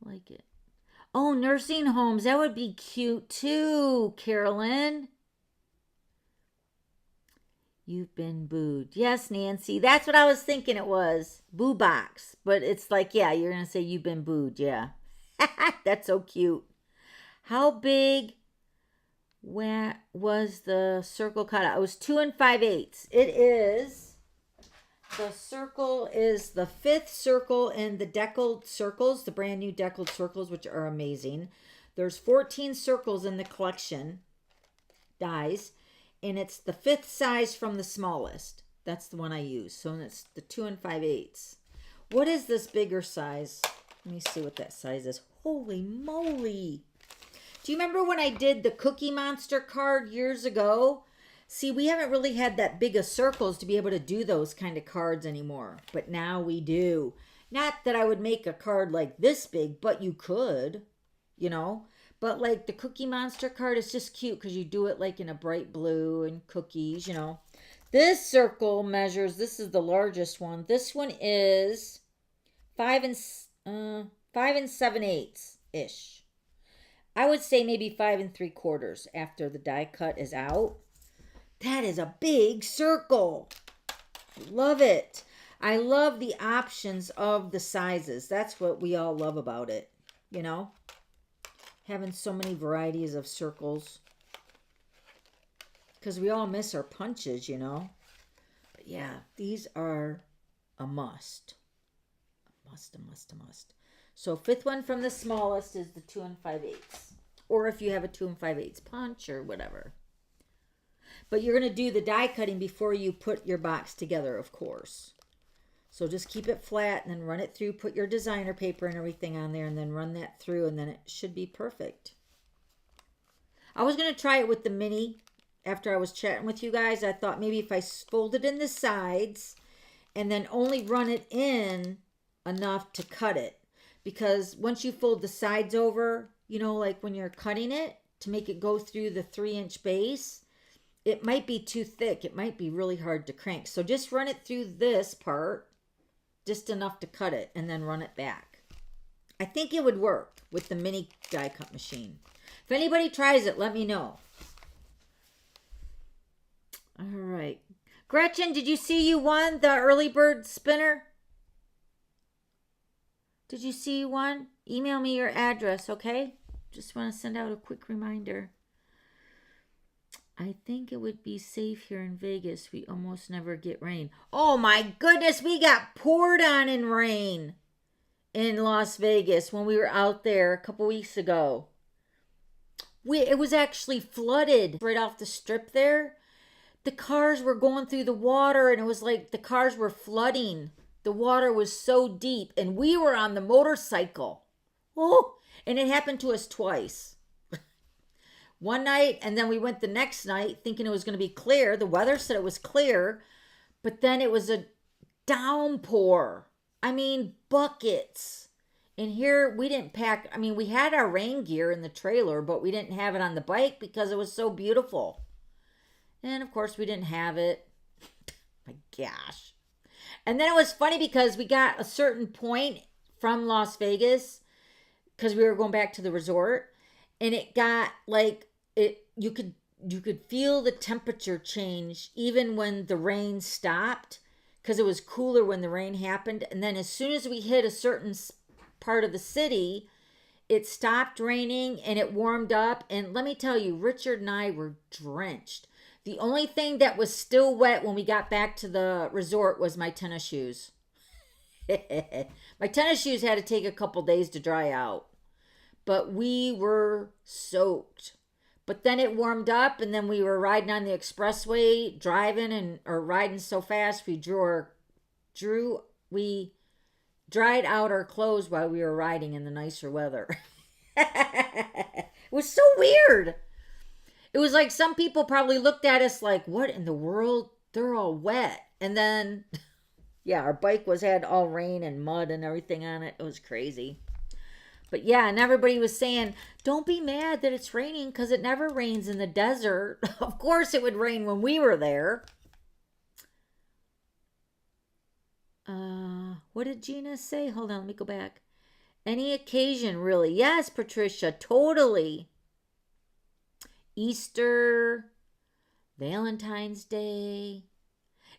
I like it. Oh, nursing homes. That would be cute too, Carolyn. You've been booed. Yes, Nancy. That's what I was thinking it was. Boo box. But it's like, yeah, you're going to say you've been booed. Yeah. That's so cute. How big was the circle cut out? It was 2 5/8. It is. The circle is the 5th circle in the deckled circles, the brand new deckled circles, which are amazing. There's 14 circles in the collection. Dies. And it's the 5th size from the smallest. That's the one I use. So it's the 2 5/8. What is this bigger size? Let me see what that size is. Holy moly. Do you remember when I did the Cookie Monster card years ago? See, we haven't really had that big of circles to be able to do those kind of cards anymore. But now we do. Not that I would make a card like this big, but you could, you know. But like the Cookie Monster card is just cute because you do it like in a bright blue and cookies, you know. This circle measures, this is the largest one. This one is 5 7/8 ish. I would say maybe 5 3/4 after the die cut is out. That is a big circle. Love it. I love the options of the sizes. That's what we all love about it, you know. Having so many varieties of circles. Because we all miss our punches, you know. But yeah, these are a must. A must. So 5th one from the smallest is the 2 5/8. Or if you have a 2 5/8 punch or whatever. But you're going to do the die cutting before you put your box together, of course. So just keep it flat and then run it through. Put your designer paper and everything on there and then run that through and then it should be perfect. I was going to try it with the mini after I was chatting with you guys. I thought maybe if I fold it in the sides and then only run it in enough to cut it. Because once you fold the sides over, you know, like when you're cutting it to make it go through the 3-inch base, it might be too thick. It might be really hard to crank. So just run it through this part. Just enough to cut it and then run it back. I think it would work with the mini die cut machine. If anybody tries it, let me know. All right. Gretchen, did you see you won the early bird spinner? Did you see you won? Email me your address, okay? Just want to send out a quick reminder. I think it would be safe here in Vegas. We almost never get rain. Oh my goodness, we got poured on in rain in Las Vegas when we were out there a couple weeks ago. It was actually flooded right off the strip there. The cars were going through the water and it was like the cars were flooding. The water was so deep and we were on the motorcycle. Oh, and it happened to us twice. One night, and then we went the next night thinking it was going to be clear. The weather said it was clear, but then it was a downpour. I mean, buckets. And here we didn't pack, I mean, we had our rain gear in the trailer, but we didn't have it on the bike because it was so beautiful. And of course, we didn't have it. My gosh. And then it was funny because we got a certain point from Las Vegas because we were going back to the resort, and it got like, you could feel the temperature change even when the rain stopped because it was cooler when the rain happened. And then as soon as we hit a certain part of the city, it stopped raining and it warmed up. And let me tell you, Richard and I were drenched. The only thing that was still wet when we got back to the resort was my tennis shoes. My tennis shoes had to take a couple days to dry out. but we were soaked. But then it warmed up, and then we were riding on the expressway, driving or riding so fast we dried out our clothes while we were riding in the nicer weather. It was so weird. It was like some people probably looked at us like, what in the world? They're all wet. And then, yeah, our bike had all rain and mud and everything on it. It was crazy. But yeah, and everybody was saying, don't be mad that it's raining because it never rains in the desert. Of course it would rain when we were there. What did Gina say? Hold on, let me go back. Any occasion, really. Yes, Patricia, totally. Easter, Valentine's Day.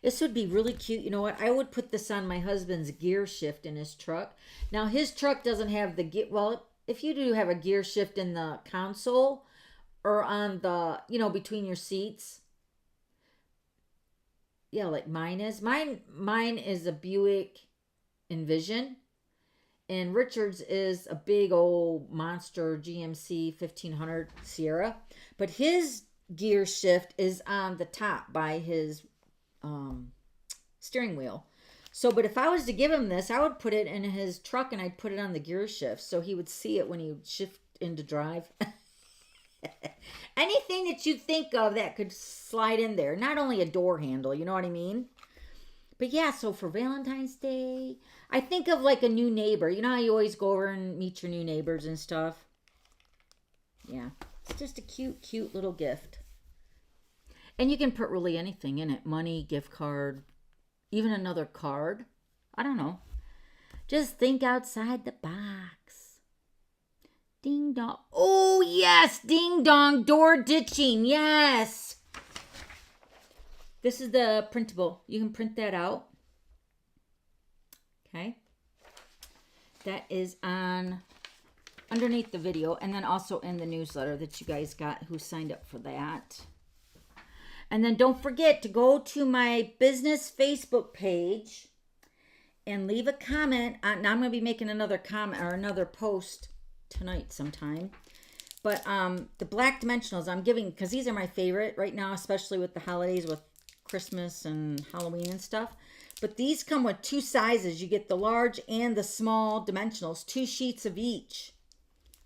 This would be really cute. You know what? I would put this on my husband's gear shift in his truck. Now, his truck doesn't have the gear. Well, if you do have a gear shift in the console or on the, between your seats. Yeah, like mine is. Mine is a Buick Envision. And Richard's is a big old monster GMC 1500 Sierra. But his gear shift is on the top by his steering wheel. So, but if I was to give him this, I would put it in his truck and I'd put it on the gear shift so he would see it when he would shift into drive. Anything that you think of that could slide in there. Not only a door handle, you know what I mean? But yeah, so for Valentine's Day, I think of like a new neighbor. You know how you always go over and meet your new neighbors and stuff? Yeah, it's just a cute, cute little gift. And you can put really anything in it. Money, gift card, even another card. I don't know. Just think outside the box. Ding dong. Oh, yes. Ding dong. Door ditching. Yes. This is the printable. You can print that out. Okay. That is on underneath the video. And then also in the newsletter that you guys got who signed up for that. And then don't forget to go to my business Facebook page and leave a comment. Now I'm going to be making another comment or another post tonight sometime. But the black dimensionals I'm giving, because these are my favorite right now, especially with the holidays, with Christmas and Halloween and stuff. But these come with two sizes. You get the large and the small dimensionals, 2 sheets of each.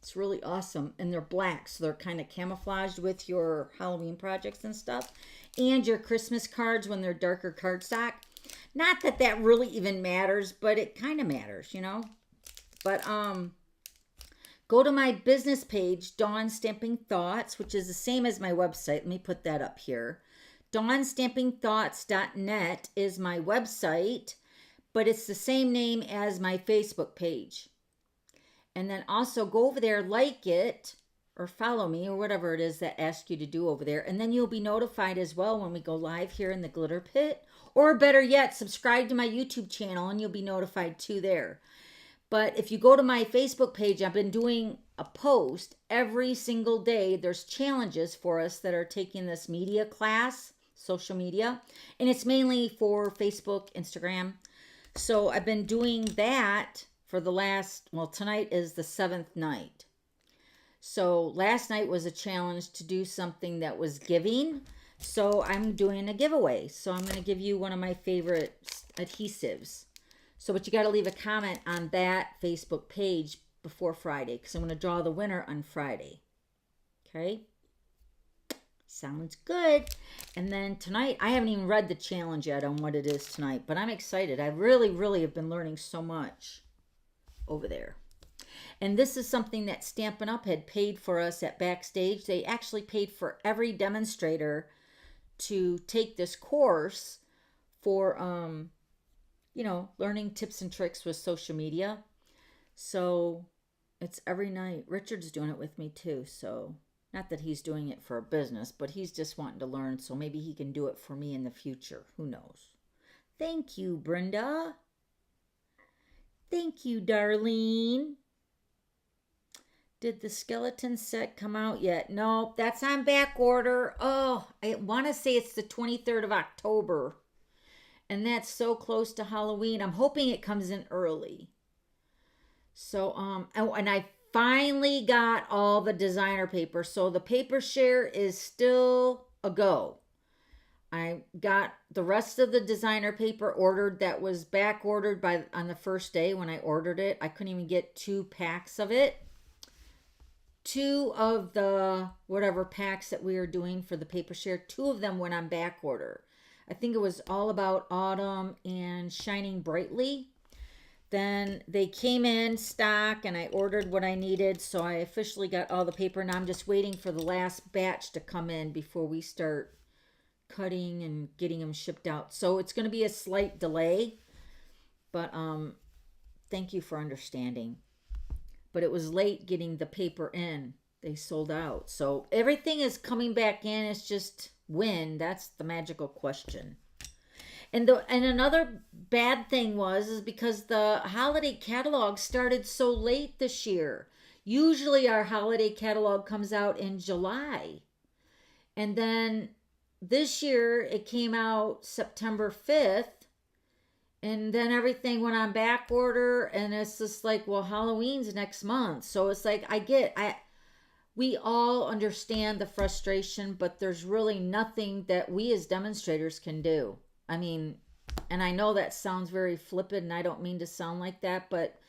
It's really awesome. And they're black, so they're kind of camouflaged with your Halloween projects and stuff. And your Christmas cards when they're darker cardstock. Not that that really even matters, but it kind of matters, But go to my business page, Dawn Stamping Thoughts, which is the same as my website. Let me put that up here. DawnStampingThoughts.net is my website, but it's the same name as my Facebook page. And then also go over there, like it, or follow me, or whatever it is that asks you to do over there. And then you'll be notified as well when we go live here in the Glitter Pit. Or better yet, subscribe to my YouTube channel and you'll be notified too there. But if you go to my Facebook page, I've been doing a post every single day. There's challenges for us that are taking this media class, social media. And it's mainly for Facebook, Instagram. So I've been doing that for the last, tonight is the 7th night. So last night was a challenge to do something that was giving. So I'm doing a giveaway. So I'm going to give you one of my favorite adhesives. So, but you got to leave a comment on that Facebook page before Friday, because I'm going to draw the winner on Friday. Okay? Sounds good. And then tonight, I haven't even read the challenge yet on what it is tonight, but I'm excited. I really, really have been learning so much over there. And this is something that Stampin' Up! Had paid for us at Backstage. They actually paid for every demonstrator to take this course for, learning tips and tricks with social media. So it's every night. Richard's doing it with me too. So not that he's doing it for a business, but he's just wanting to learn. So maybe he can do it for me in the future. Who knows? Thank you, Brenda. Thank you, Darlene. Did the skeleton set come out yet? No, that's on back order. Oh, I want to say it's the 23rd of October. And that's so close to Halloween. I'm hoping it comes in early. So, and I finally got all the designer paper. So the paper share is still a go. I got the rest of the designer paper ordered that was back ordered on the first day when I ordered it. I couldn't even get 2 packs of it. 2 of the whatever packs that we were doing for the paper share, 2 of them went on back order. I think it was All About Autumn and Shining Brightly. Then they came in stock and I ordered what I needed. So I officially got all the paper. Now I'm just waiting for the last batch to come in before we start cutting and getting them shipped out. So it's going to be a slight delay, but thank you for understanding. But it was late getting the paper in. They sold out. So everything is coming back in. It's just when. That's the magical question. And another bad thing is because the holiday catalog started so late this year. Usually our holiday catalog comes out in July. And then this year it came out September 5th. And then everything went on back order. And it's just like, well, Halloween's next month. So it's like, we all understand the frustration, but there's really nothing that we as demonstrators can do. I mean, and I know that sounds very flippant and I don't mean to sound like that, but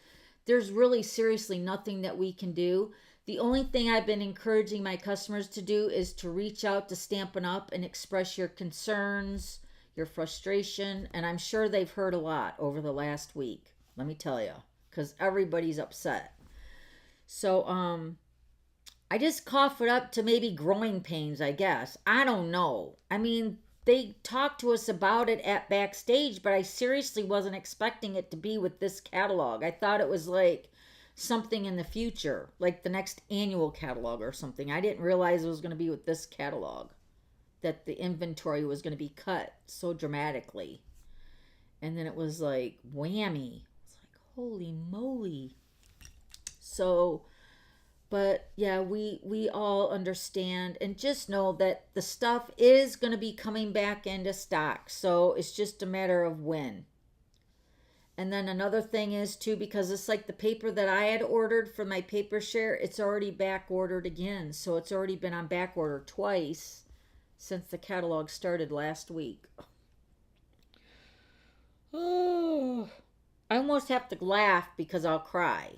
there's really seriously nothing that we can do. The only thing I've been encouraging my customers to do is to reach out to Stampin' Up and express your concerns, your frustration, and I'm sure they've heard a lot over the last week. Let me tell you, because everybody's upset. So, I just cough it up to maybe growing pains, I guess. I don't know. I mean, they talked to us about it at backstage, but I seriously wasn't expecting it to be with this catalog. I thought it was like something in the future, like the next annual catalog or something. I didn't realize it was going to be with this catalog, that the inventory was going to be cut so dramatically. And then it was like whammy. It's like, holy moly. So, but yeah, we all understand and just know that the stuff is going to be coming back into stock. So it's just a matter of when. And then another thing is too, because it's like the paper that I had ordered for my paper share, it's already back ordered again. So it's already been on back order twice since the catalog started last week. Oh, I almost have to laugh because I'll cry.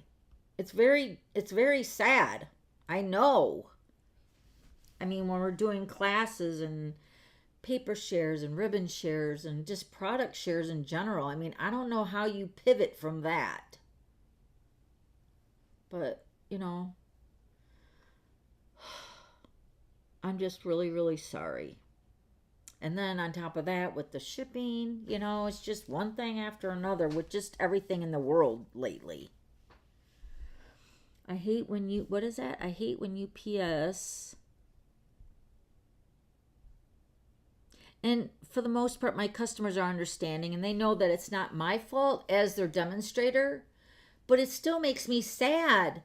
It's very sad. I know. I mean, when we're doing classes and paper shares and ribbon shares and just product shares in general, I mean, I don't know how you pivot from that. But, you know, I'm just really, really sorry. And then on top of that, with the shipping, you know, it's just one thing after another with just everything in the world lately. I hate when you, what is that? I hate when UPS. And for the most part, my customers are understanding and they know that it's not my fault as their demonstrator, but it still makes me sad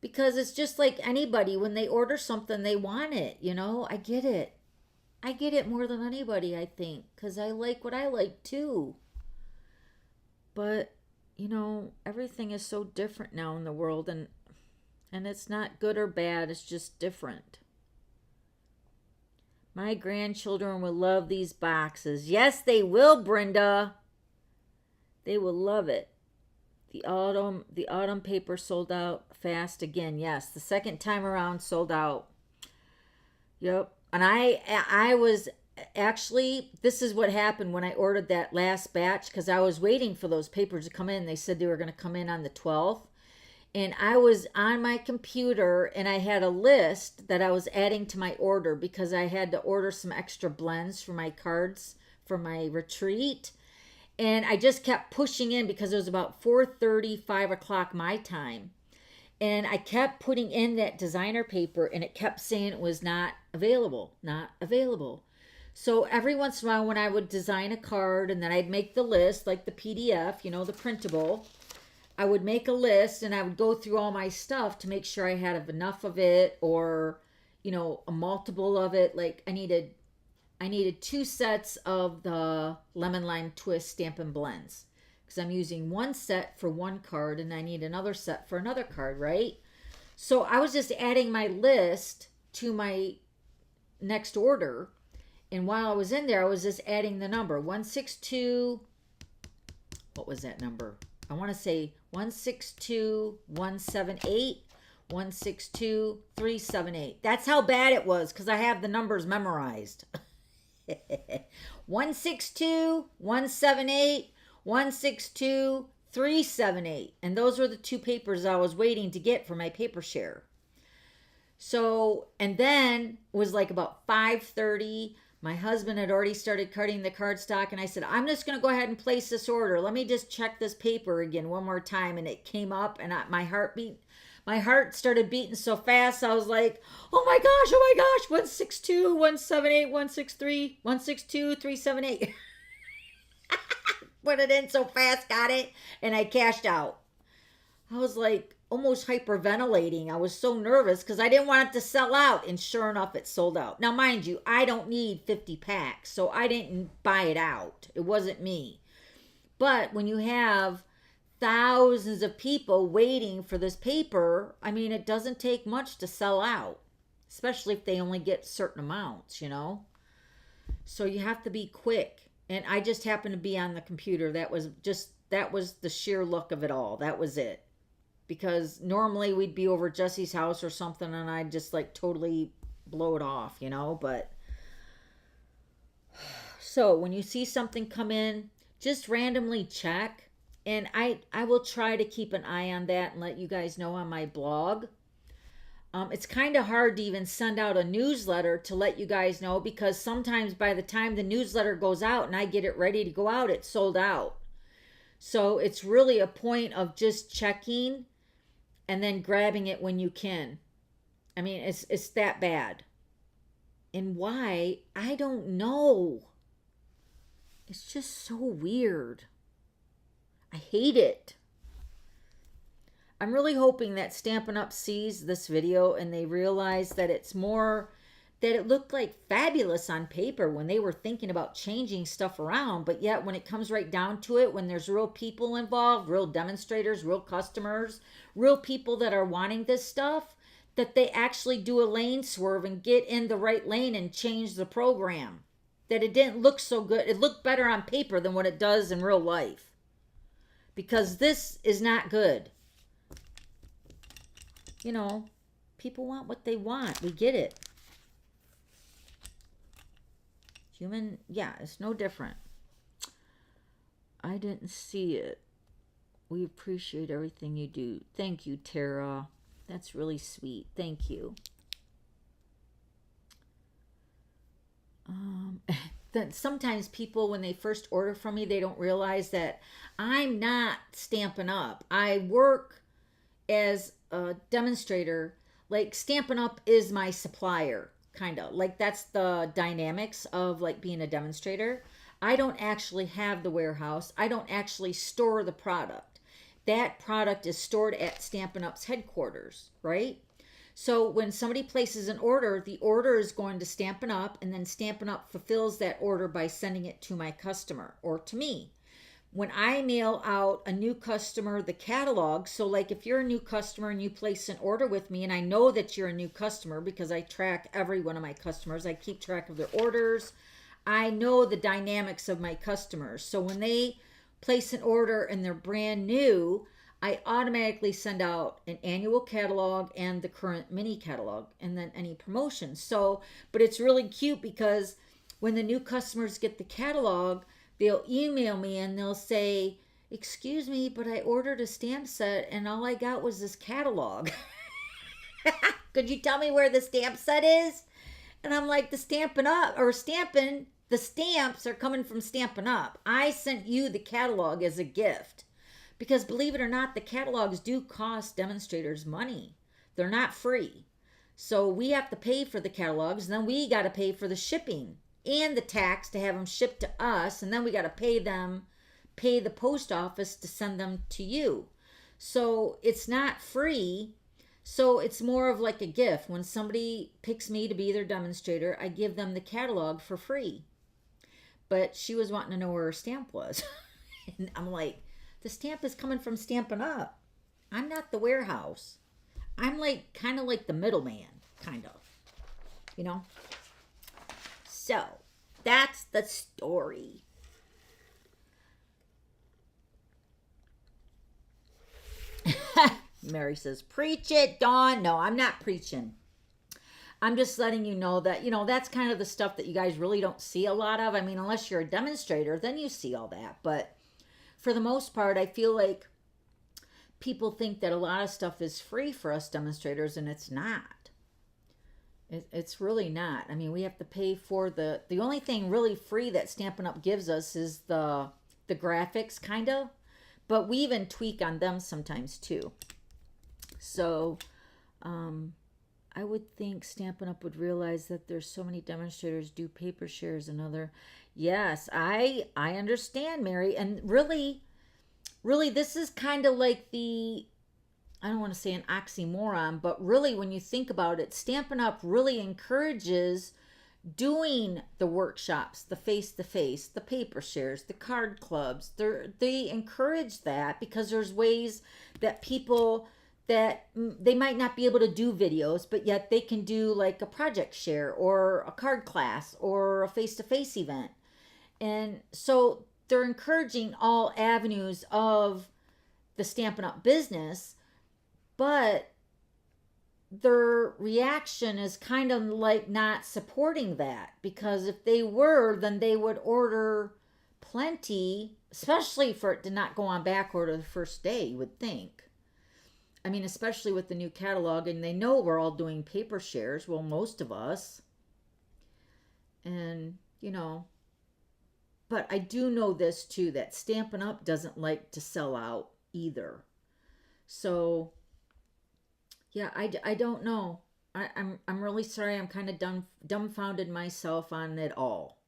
because it's just like anybody, when they order something, they want it, you know? I get it. I get it more than anybody, I think, because I like what I like too. But, you know, everything is so different now in the world, and it's not good or bad, it's just different. My grandchildren will love these boxes. Yes, they will, Brenda. They will love it. The autumn paper sold out fast again. Yes, the second time around sold out. Yep. And I was actually, this is what happened when I ordered that last batch, because I was waiting for those papers to come in. They said they were going to come in on the 12th. And I was on my computer and I had a list that I was adding to my order because I had to order some extra blends for my cards for my retreat. And I just kept pushing in because it was about 4:30, 5 o'clock my time. And I kept putting in that designer paper and it kept saying it was not available, not available. So every once in a while when I would design a card and then I'd make the list, like the PDF, you know, the printable, I would make a list and I would go through all my stuff to make sure I had enough of it, or, you know, a multiple of it. Like I needed 2 sets of the lemon lime twist Stampin' Blends, because I'm using one set for one card and I need another set for another card, right? So I was just adding my list to my next order. And while I was in there, I was just adding the number 162. What was that number? I want to say 162178, 162378. That's how bad it was because I have the numbers memorized. 162178, 162378. And those were the two papers I was waiting to get for my paper share. So, and then it was like about 5:30. My husband had already started cutting the cardstock, and I said, I'm just going to go ahead and place this order. Let me just check this paper again one more time. And it came up, and my heart started beating so fast. I was like, oh my gosh, 162, 178, 163, 162, 378. Put it in so fast, got it, and I cashed out. I was like almost hyperventilating. I was so nervous because I didn't want it to sell out, and sure enough, it sold out. Now, mind you, I don't need 50 packs, so I didn't buy it out. It wasn't me. But when you have thousands of people waiting for this paper, I mean, it doesn't take much to sell out, especially if they only get certain amounts, you know? So you have to be quick. And I just happened to be on the computer. That was the sheer look of it all. That was it. Because normally we'd be over Jesse's house or something and I'd just like totally blow it off, you know? But so when you see something come in, just randomly check. And I will try to keep an eye on that and let you guys know on my blog. It's kind of hard to even send out a newsletter to let you guys know because sometimes by the time the newsletter goes out and I get it ready to go out, it's sold out. So it's really a point of just checking and then grabbing it when you can. I mean, it's that bad. And why? I don't know. It's just so weird. I hate it. I'm really hoping that Stampin' Up sees this video and they realize that it's more, that it looked like fabulous on paper when they were thinking about changing stuff around. But yet when it comes right down to it, when there's real people involved, real demonstrators, real customers, real people that are wanting this stuff, that they actually do a lane swerve and get in the right lane and change the program. That it didn't look so good. It looked better on paper than what it does in real life. Because this is not good. You know, people want what they want. We get it. Human, yeah, it's no different. I didn't see it. We appreciate everything you do. Thank you, Tara. That's really sweet. Thank you. That sometimes people, when they first order from me, they don't realize that I'm not Stampin' Up. I work as a demonstrator. Like Stampin' Up is my supplier, kind of. Like that's the dynamics of like being a demonstrator. I don't actually have the warehouse. I don't actually store the product. That product is stored at Stampin' Up's headquarters, right? So when somebody places an order, the order is going to Stampin' Up, and then Stampin' Up fulfills that order by sending it to my customer or to me. When I mail out a new customer the catalog, so like if you're a new customer and you place an order with me, and I know that you're a new customer because I track every one of my customers, I keep track of their orders, I know the dynamics of my customers. So when they place an order and they're brand new, I automatically send out an annual catalog and the current mini catalog and then any promotions. So, but it's really cute because when the new customers get the catalog, they'll email me and they'll say, excuse me, but I ordered a stamp set and all I got was this catalog. Could you tell me where the stamp set is? And I'm like, the Stampin' Up or Stampin', the stamps are coming from Stampin' Up. I sent you the catalog as a gift. Because believe it or not, the catalogs do cost demonstrators money. They're not free. So we have to pay for the catalogs, and then we got to pay for the shipping and the tax to have them shipped to us, and then we got to pay the post office to send them to you. So it's not free. So it's more of like a gift. When somebody picks me to be their demonstrator, I give them the catalog for free. But she was wanting to know where her stamp was. And I'm like, the stamp is coming from Stampin' Up. I'm not the warehouse. I'm like kind of like the middleman, kind of, you know. So that's the story. Mary says, preach it, Dawn. No, I'm not preaching. I'm just letting you know that, you know, that's kind of the stuff that you guys really don't see a lot of. I mean, unless you're a demonstrator, then you see all that. But for the most part, I feel like people think that a lot of stuff is free for us demonstrators, and it's not. It's really not. I mean, we have to pay for the only thing really free that Stampin' Up! Gives us is the graphics, kind of. But we even tweak on them sometimes, too. So, I would think Stampin' Up! Would realize that there's so many demonstrators do paper shares and other. Yes, I understand, Mary. And really, this is kind of like I don't want to say an oxymoron, but really when you think about it, Stampin' Up! Really encourages doing the workshops, the face-to-face, the paper shares, the card clubs. They encourage that because there's ways that people that they might not be able to do videos, but yet they can do like a project share or a card class or a face-to-face event. And so they're encouraging all avenues of the Stampin' Up! Business, but their reaction is kind of like not supporting that, because if they were, then they would order plenty, especially for it to not go on back order the first day, you would think. I mean, especially with the new catalog, and they know we're all doing paper shares, well, most of us. And, you know, but I do know this too, that Stampin' Up! Doesn't like to sell out either. So, yeah, I don't know. I'm really sorry. I'm kind of dumbfounded myself on it all.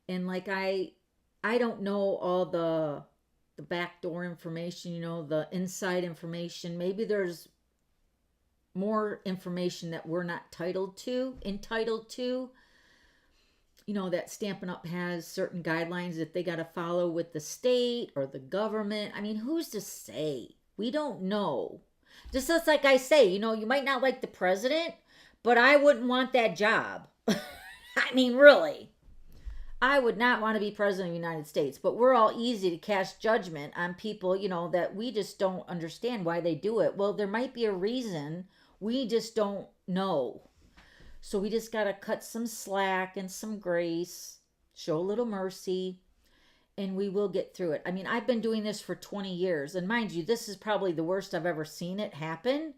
And like I don't know all the backdoor information, you know, the inside information. Maybe there's more information that we're not entitled to. You know, that Stampin' Up! Has certain guidelines that they got to follow with the state or the government. I mean, who's to say? We don't know. Just as like I say, you know, you might not like the president, but I wouldn't want that job. I mean, really. I would not want to be president of the United States, but we're all easy to cast judgment on people, you know, that we just don't understand why they do it. Well, there might be a reason. We just don't know. So we just got to cut some slack and some grace, show a little mercy, and we will get through it. I mean, I've been doing this for 20 years, and mind you, this is probably the worst I've ever seen it happen,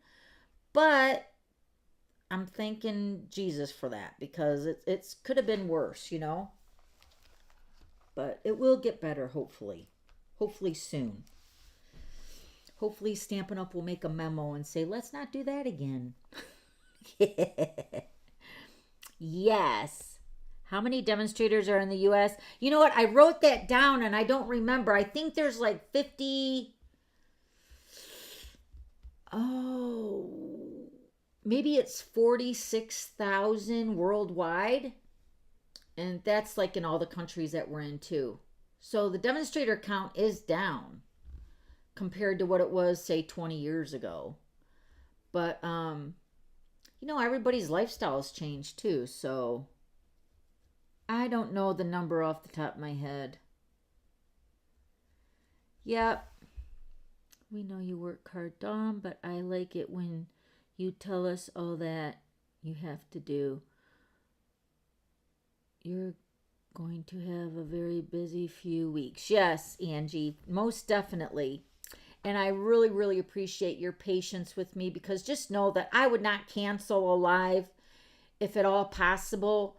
but I'm thanking Jesus for that, because it could have been worse, you know? But it will get better, hopefully. Hopefully soon. Hopefully Stampin' Up! Will make a memo and say, let's not do that again. Yes. How many demonstrators are in the U.S.? You know what? I wrote that down and I don't remember. I think there's like 50. Oh, maybe it's 46,000 worldwide. And that's like in all the countries that we're in too. So the demonstrator count is down compared to what it was, say, 20 years ago. But, you know, everybody's lifestyle has changed too. So I don't know the number off the top of my head. Yep. We know you work hard, Dawn, but I like it when you tell us all that you have to do. You're going to have a very busy few weeks. Yes, Angie, most definitely. And I really, really appreciate your patience with me, because just know that I would not cancel a live if at all possible.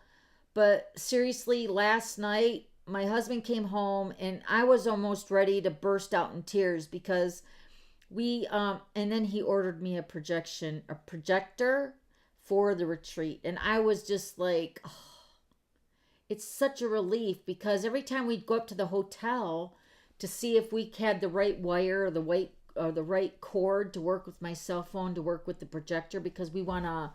But seriously, last night, my husband came home and I was almost ready to burst out in tears, because and then he ordered me a projector for the retreat. And I was just like, oh, it's such a relief, because every time we'd go up to the hotel to see if we had the right wire or the right cord to work with my cell phone to work with the projector, because we want to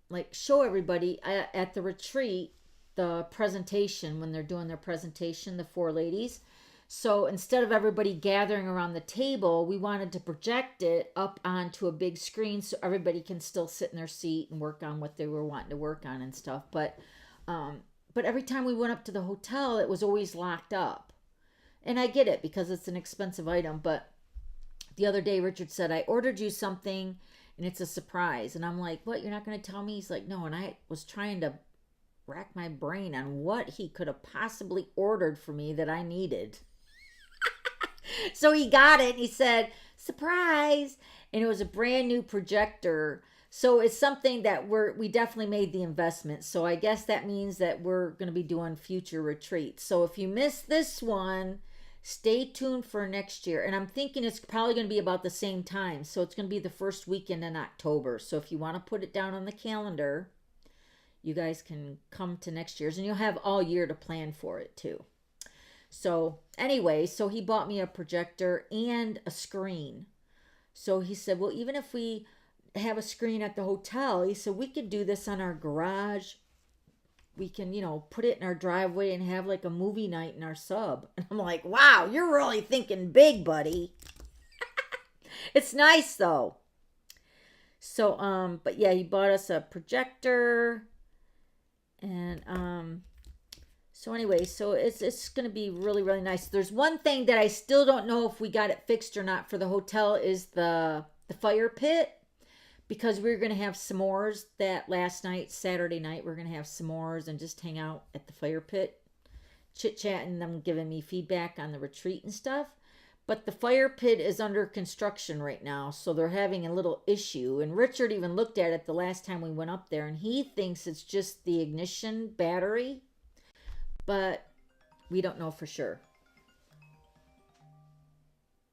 like show everybody at the retreat the presentation when they're doing their presentation, the four ladies. So instead of everybody gathering around the table, we wanted to project it up onto a big screen so everybody can still sit in their seat and work on what they were wanting to work on and stuff. But every time we went up to the hotel, it was always locked up. And I get it because it's an expensive item. But the other day, Richard said, I ordered you something and it's a surprise. And I'm like, what? You're not going to tell me? He's like, no. And I was trying to rack my brain on what he could have possibly ordered for me that I needed. So he got it. And he said, surprise. And it was a brand new projector. So it's something that we definitely made the investment. So I guess that means that we're going to be doing future retreats. So if you missed this one, stay tuned for next year. And I'm thinking it's probably going to be about the same time. So it's going to be the first weekend in October. So if you want to put it down on the calendar, you guys can come to next year's. And you'll have all year to plan for it too. So anyway, so he bought me a projector and a screen. So he said, well, even if we have a screen at the hotel, he said, we could do this on our garage. We can, put it in our driveway and have like a movie night in our sub. And I'm like, wow, you're really thinking big, buddy. It's nice though. So, but yeah, he bought us a projector. And, so anyway, so it's going to be really, really nice. There's one thing that I still don't know if we got it fixed or not for the hotel is the fire pit. Because we were going to have s'mores that last night, Saturday night. We're going to have s'mores and just hang out at the fire pit, chit-chatting, them giving me feedback on the retreat and stuff. But the fire pit is under construction right now, so they're having a little issue. And Richard even looked at it the last time we went up there, and he thinks it's just the ignition battery. But we don't know for sure.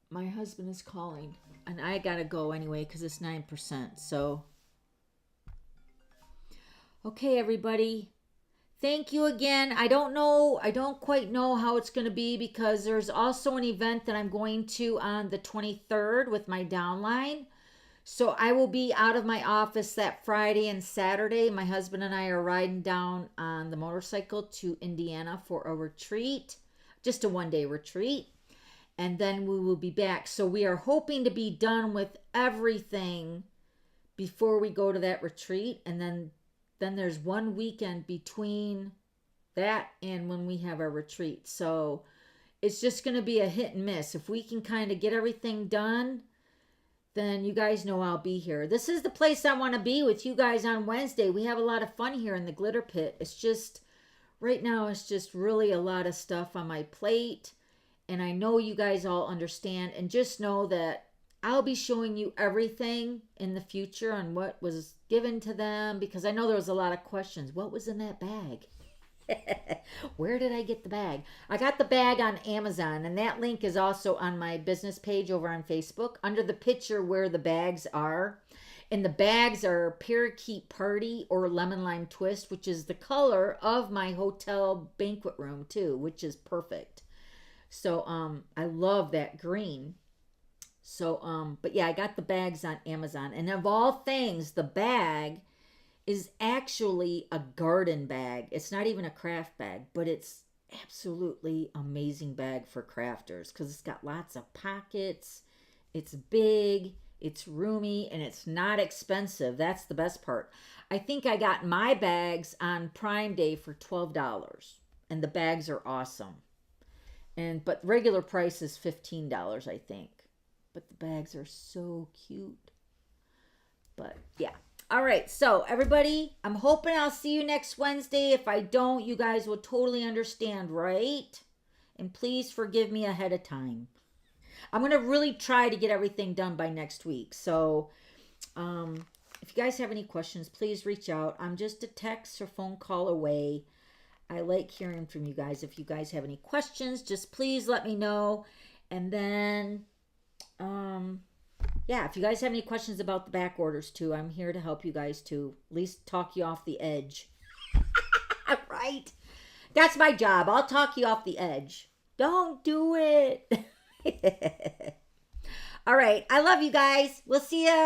My husband is calling. And I gotta go anyway because it's 9%. So, okay, everybody. Thank you again. I don't quite know how it's going to be because there's also an event that I'm going to on the 23rd with my downline. So I will be out of my office that Friday and Saturday. My husband and I are riding down on the motorcycle to Indiana for a retreat, just a one-day retreat. And then we will be back. So we are hoping to be done with everything before we go to that retreat. And then there's one weekend between that and when we have our retreat. So it's just going to be a hit and miss. If we can kind of get everything done, then you guys know I'll be here. This is the place I want to be with you guys on Wednesday. We have a lot of fun here in the glitter pit. It's just, right now, it's just really a lot of stuff on my plate. And I know you guys all understand. And just know that I'll be showing you everything in the future on what was given to them. Because I know there was a lot of questions. What was in that bag? Where did I get the bag? I got the bag on Amazon. And that link is also on my business page over on Facebook. Under the picture where the bags are. And the bags are Parakeet Party or Lemon Lime Twist. Which is the color of my hotel banquet room too. Which is perfect. So, I love that green. So, but yeah, I got the bags on Amazon. And of all things, the bag is actually a garden bag. It's not even a craft bag, but it's absolutely amazing bag for crafters because it's got lots of pockets. It's big, it's roomy, and it's not expensive. That's the best part. I think I got my bags on Prime Day for $12, and the bags are awesome. But regular price is $15, I think. But the bags are so cute. But yeah. All right. So everybody, I'm hoping I'll see you next Wednesday. If I don't, you guys will totally understand, right? And please forgive me ahead of time. I'm going to really try to get everything done by next week. So if you guys have any questions, please reach out. I'm just a text or phone call away. I like hearing from you guys. If you guys have any questions, just please let me know. And then, yeah, if you guys have any questions about the back orders too, I'm here to help you guys too. At least talk you off the edge. Right? That's my job. I'll talk you off the edge. Don't do it. All right. I love you guys. We'll see you.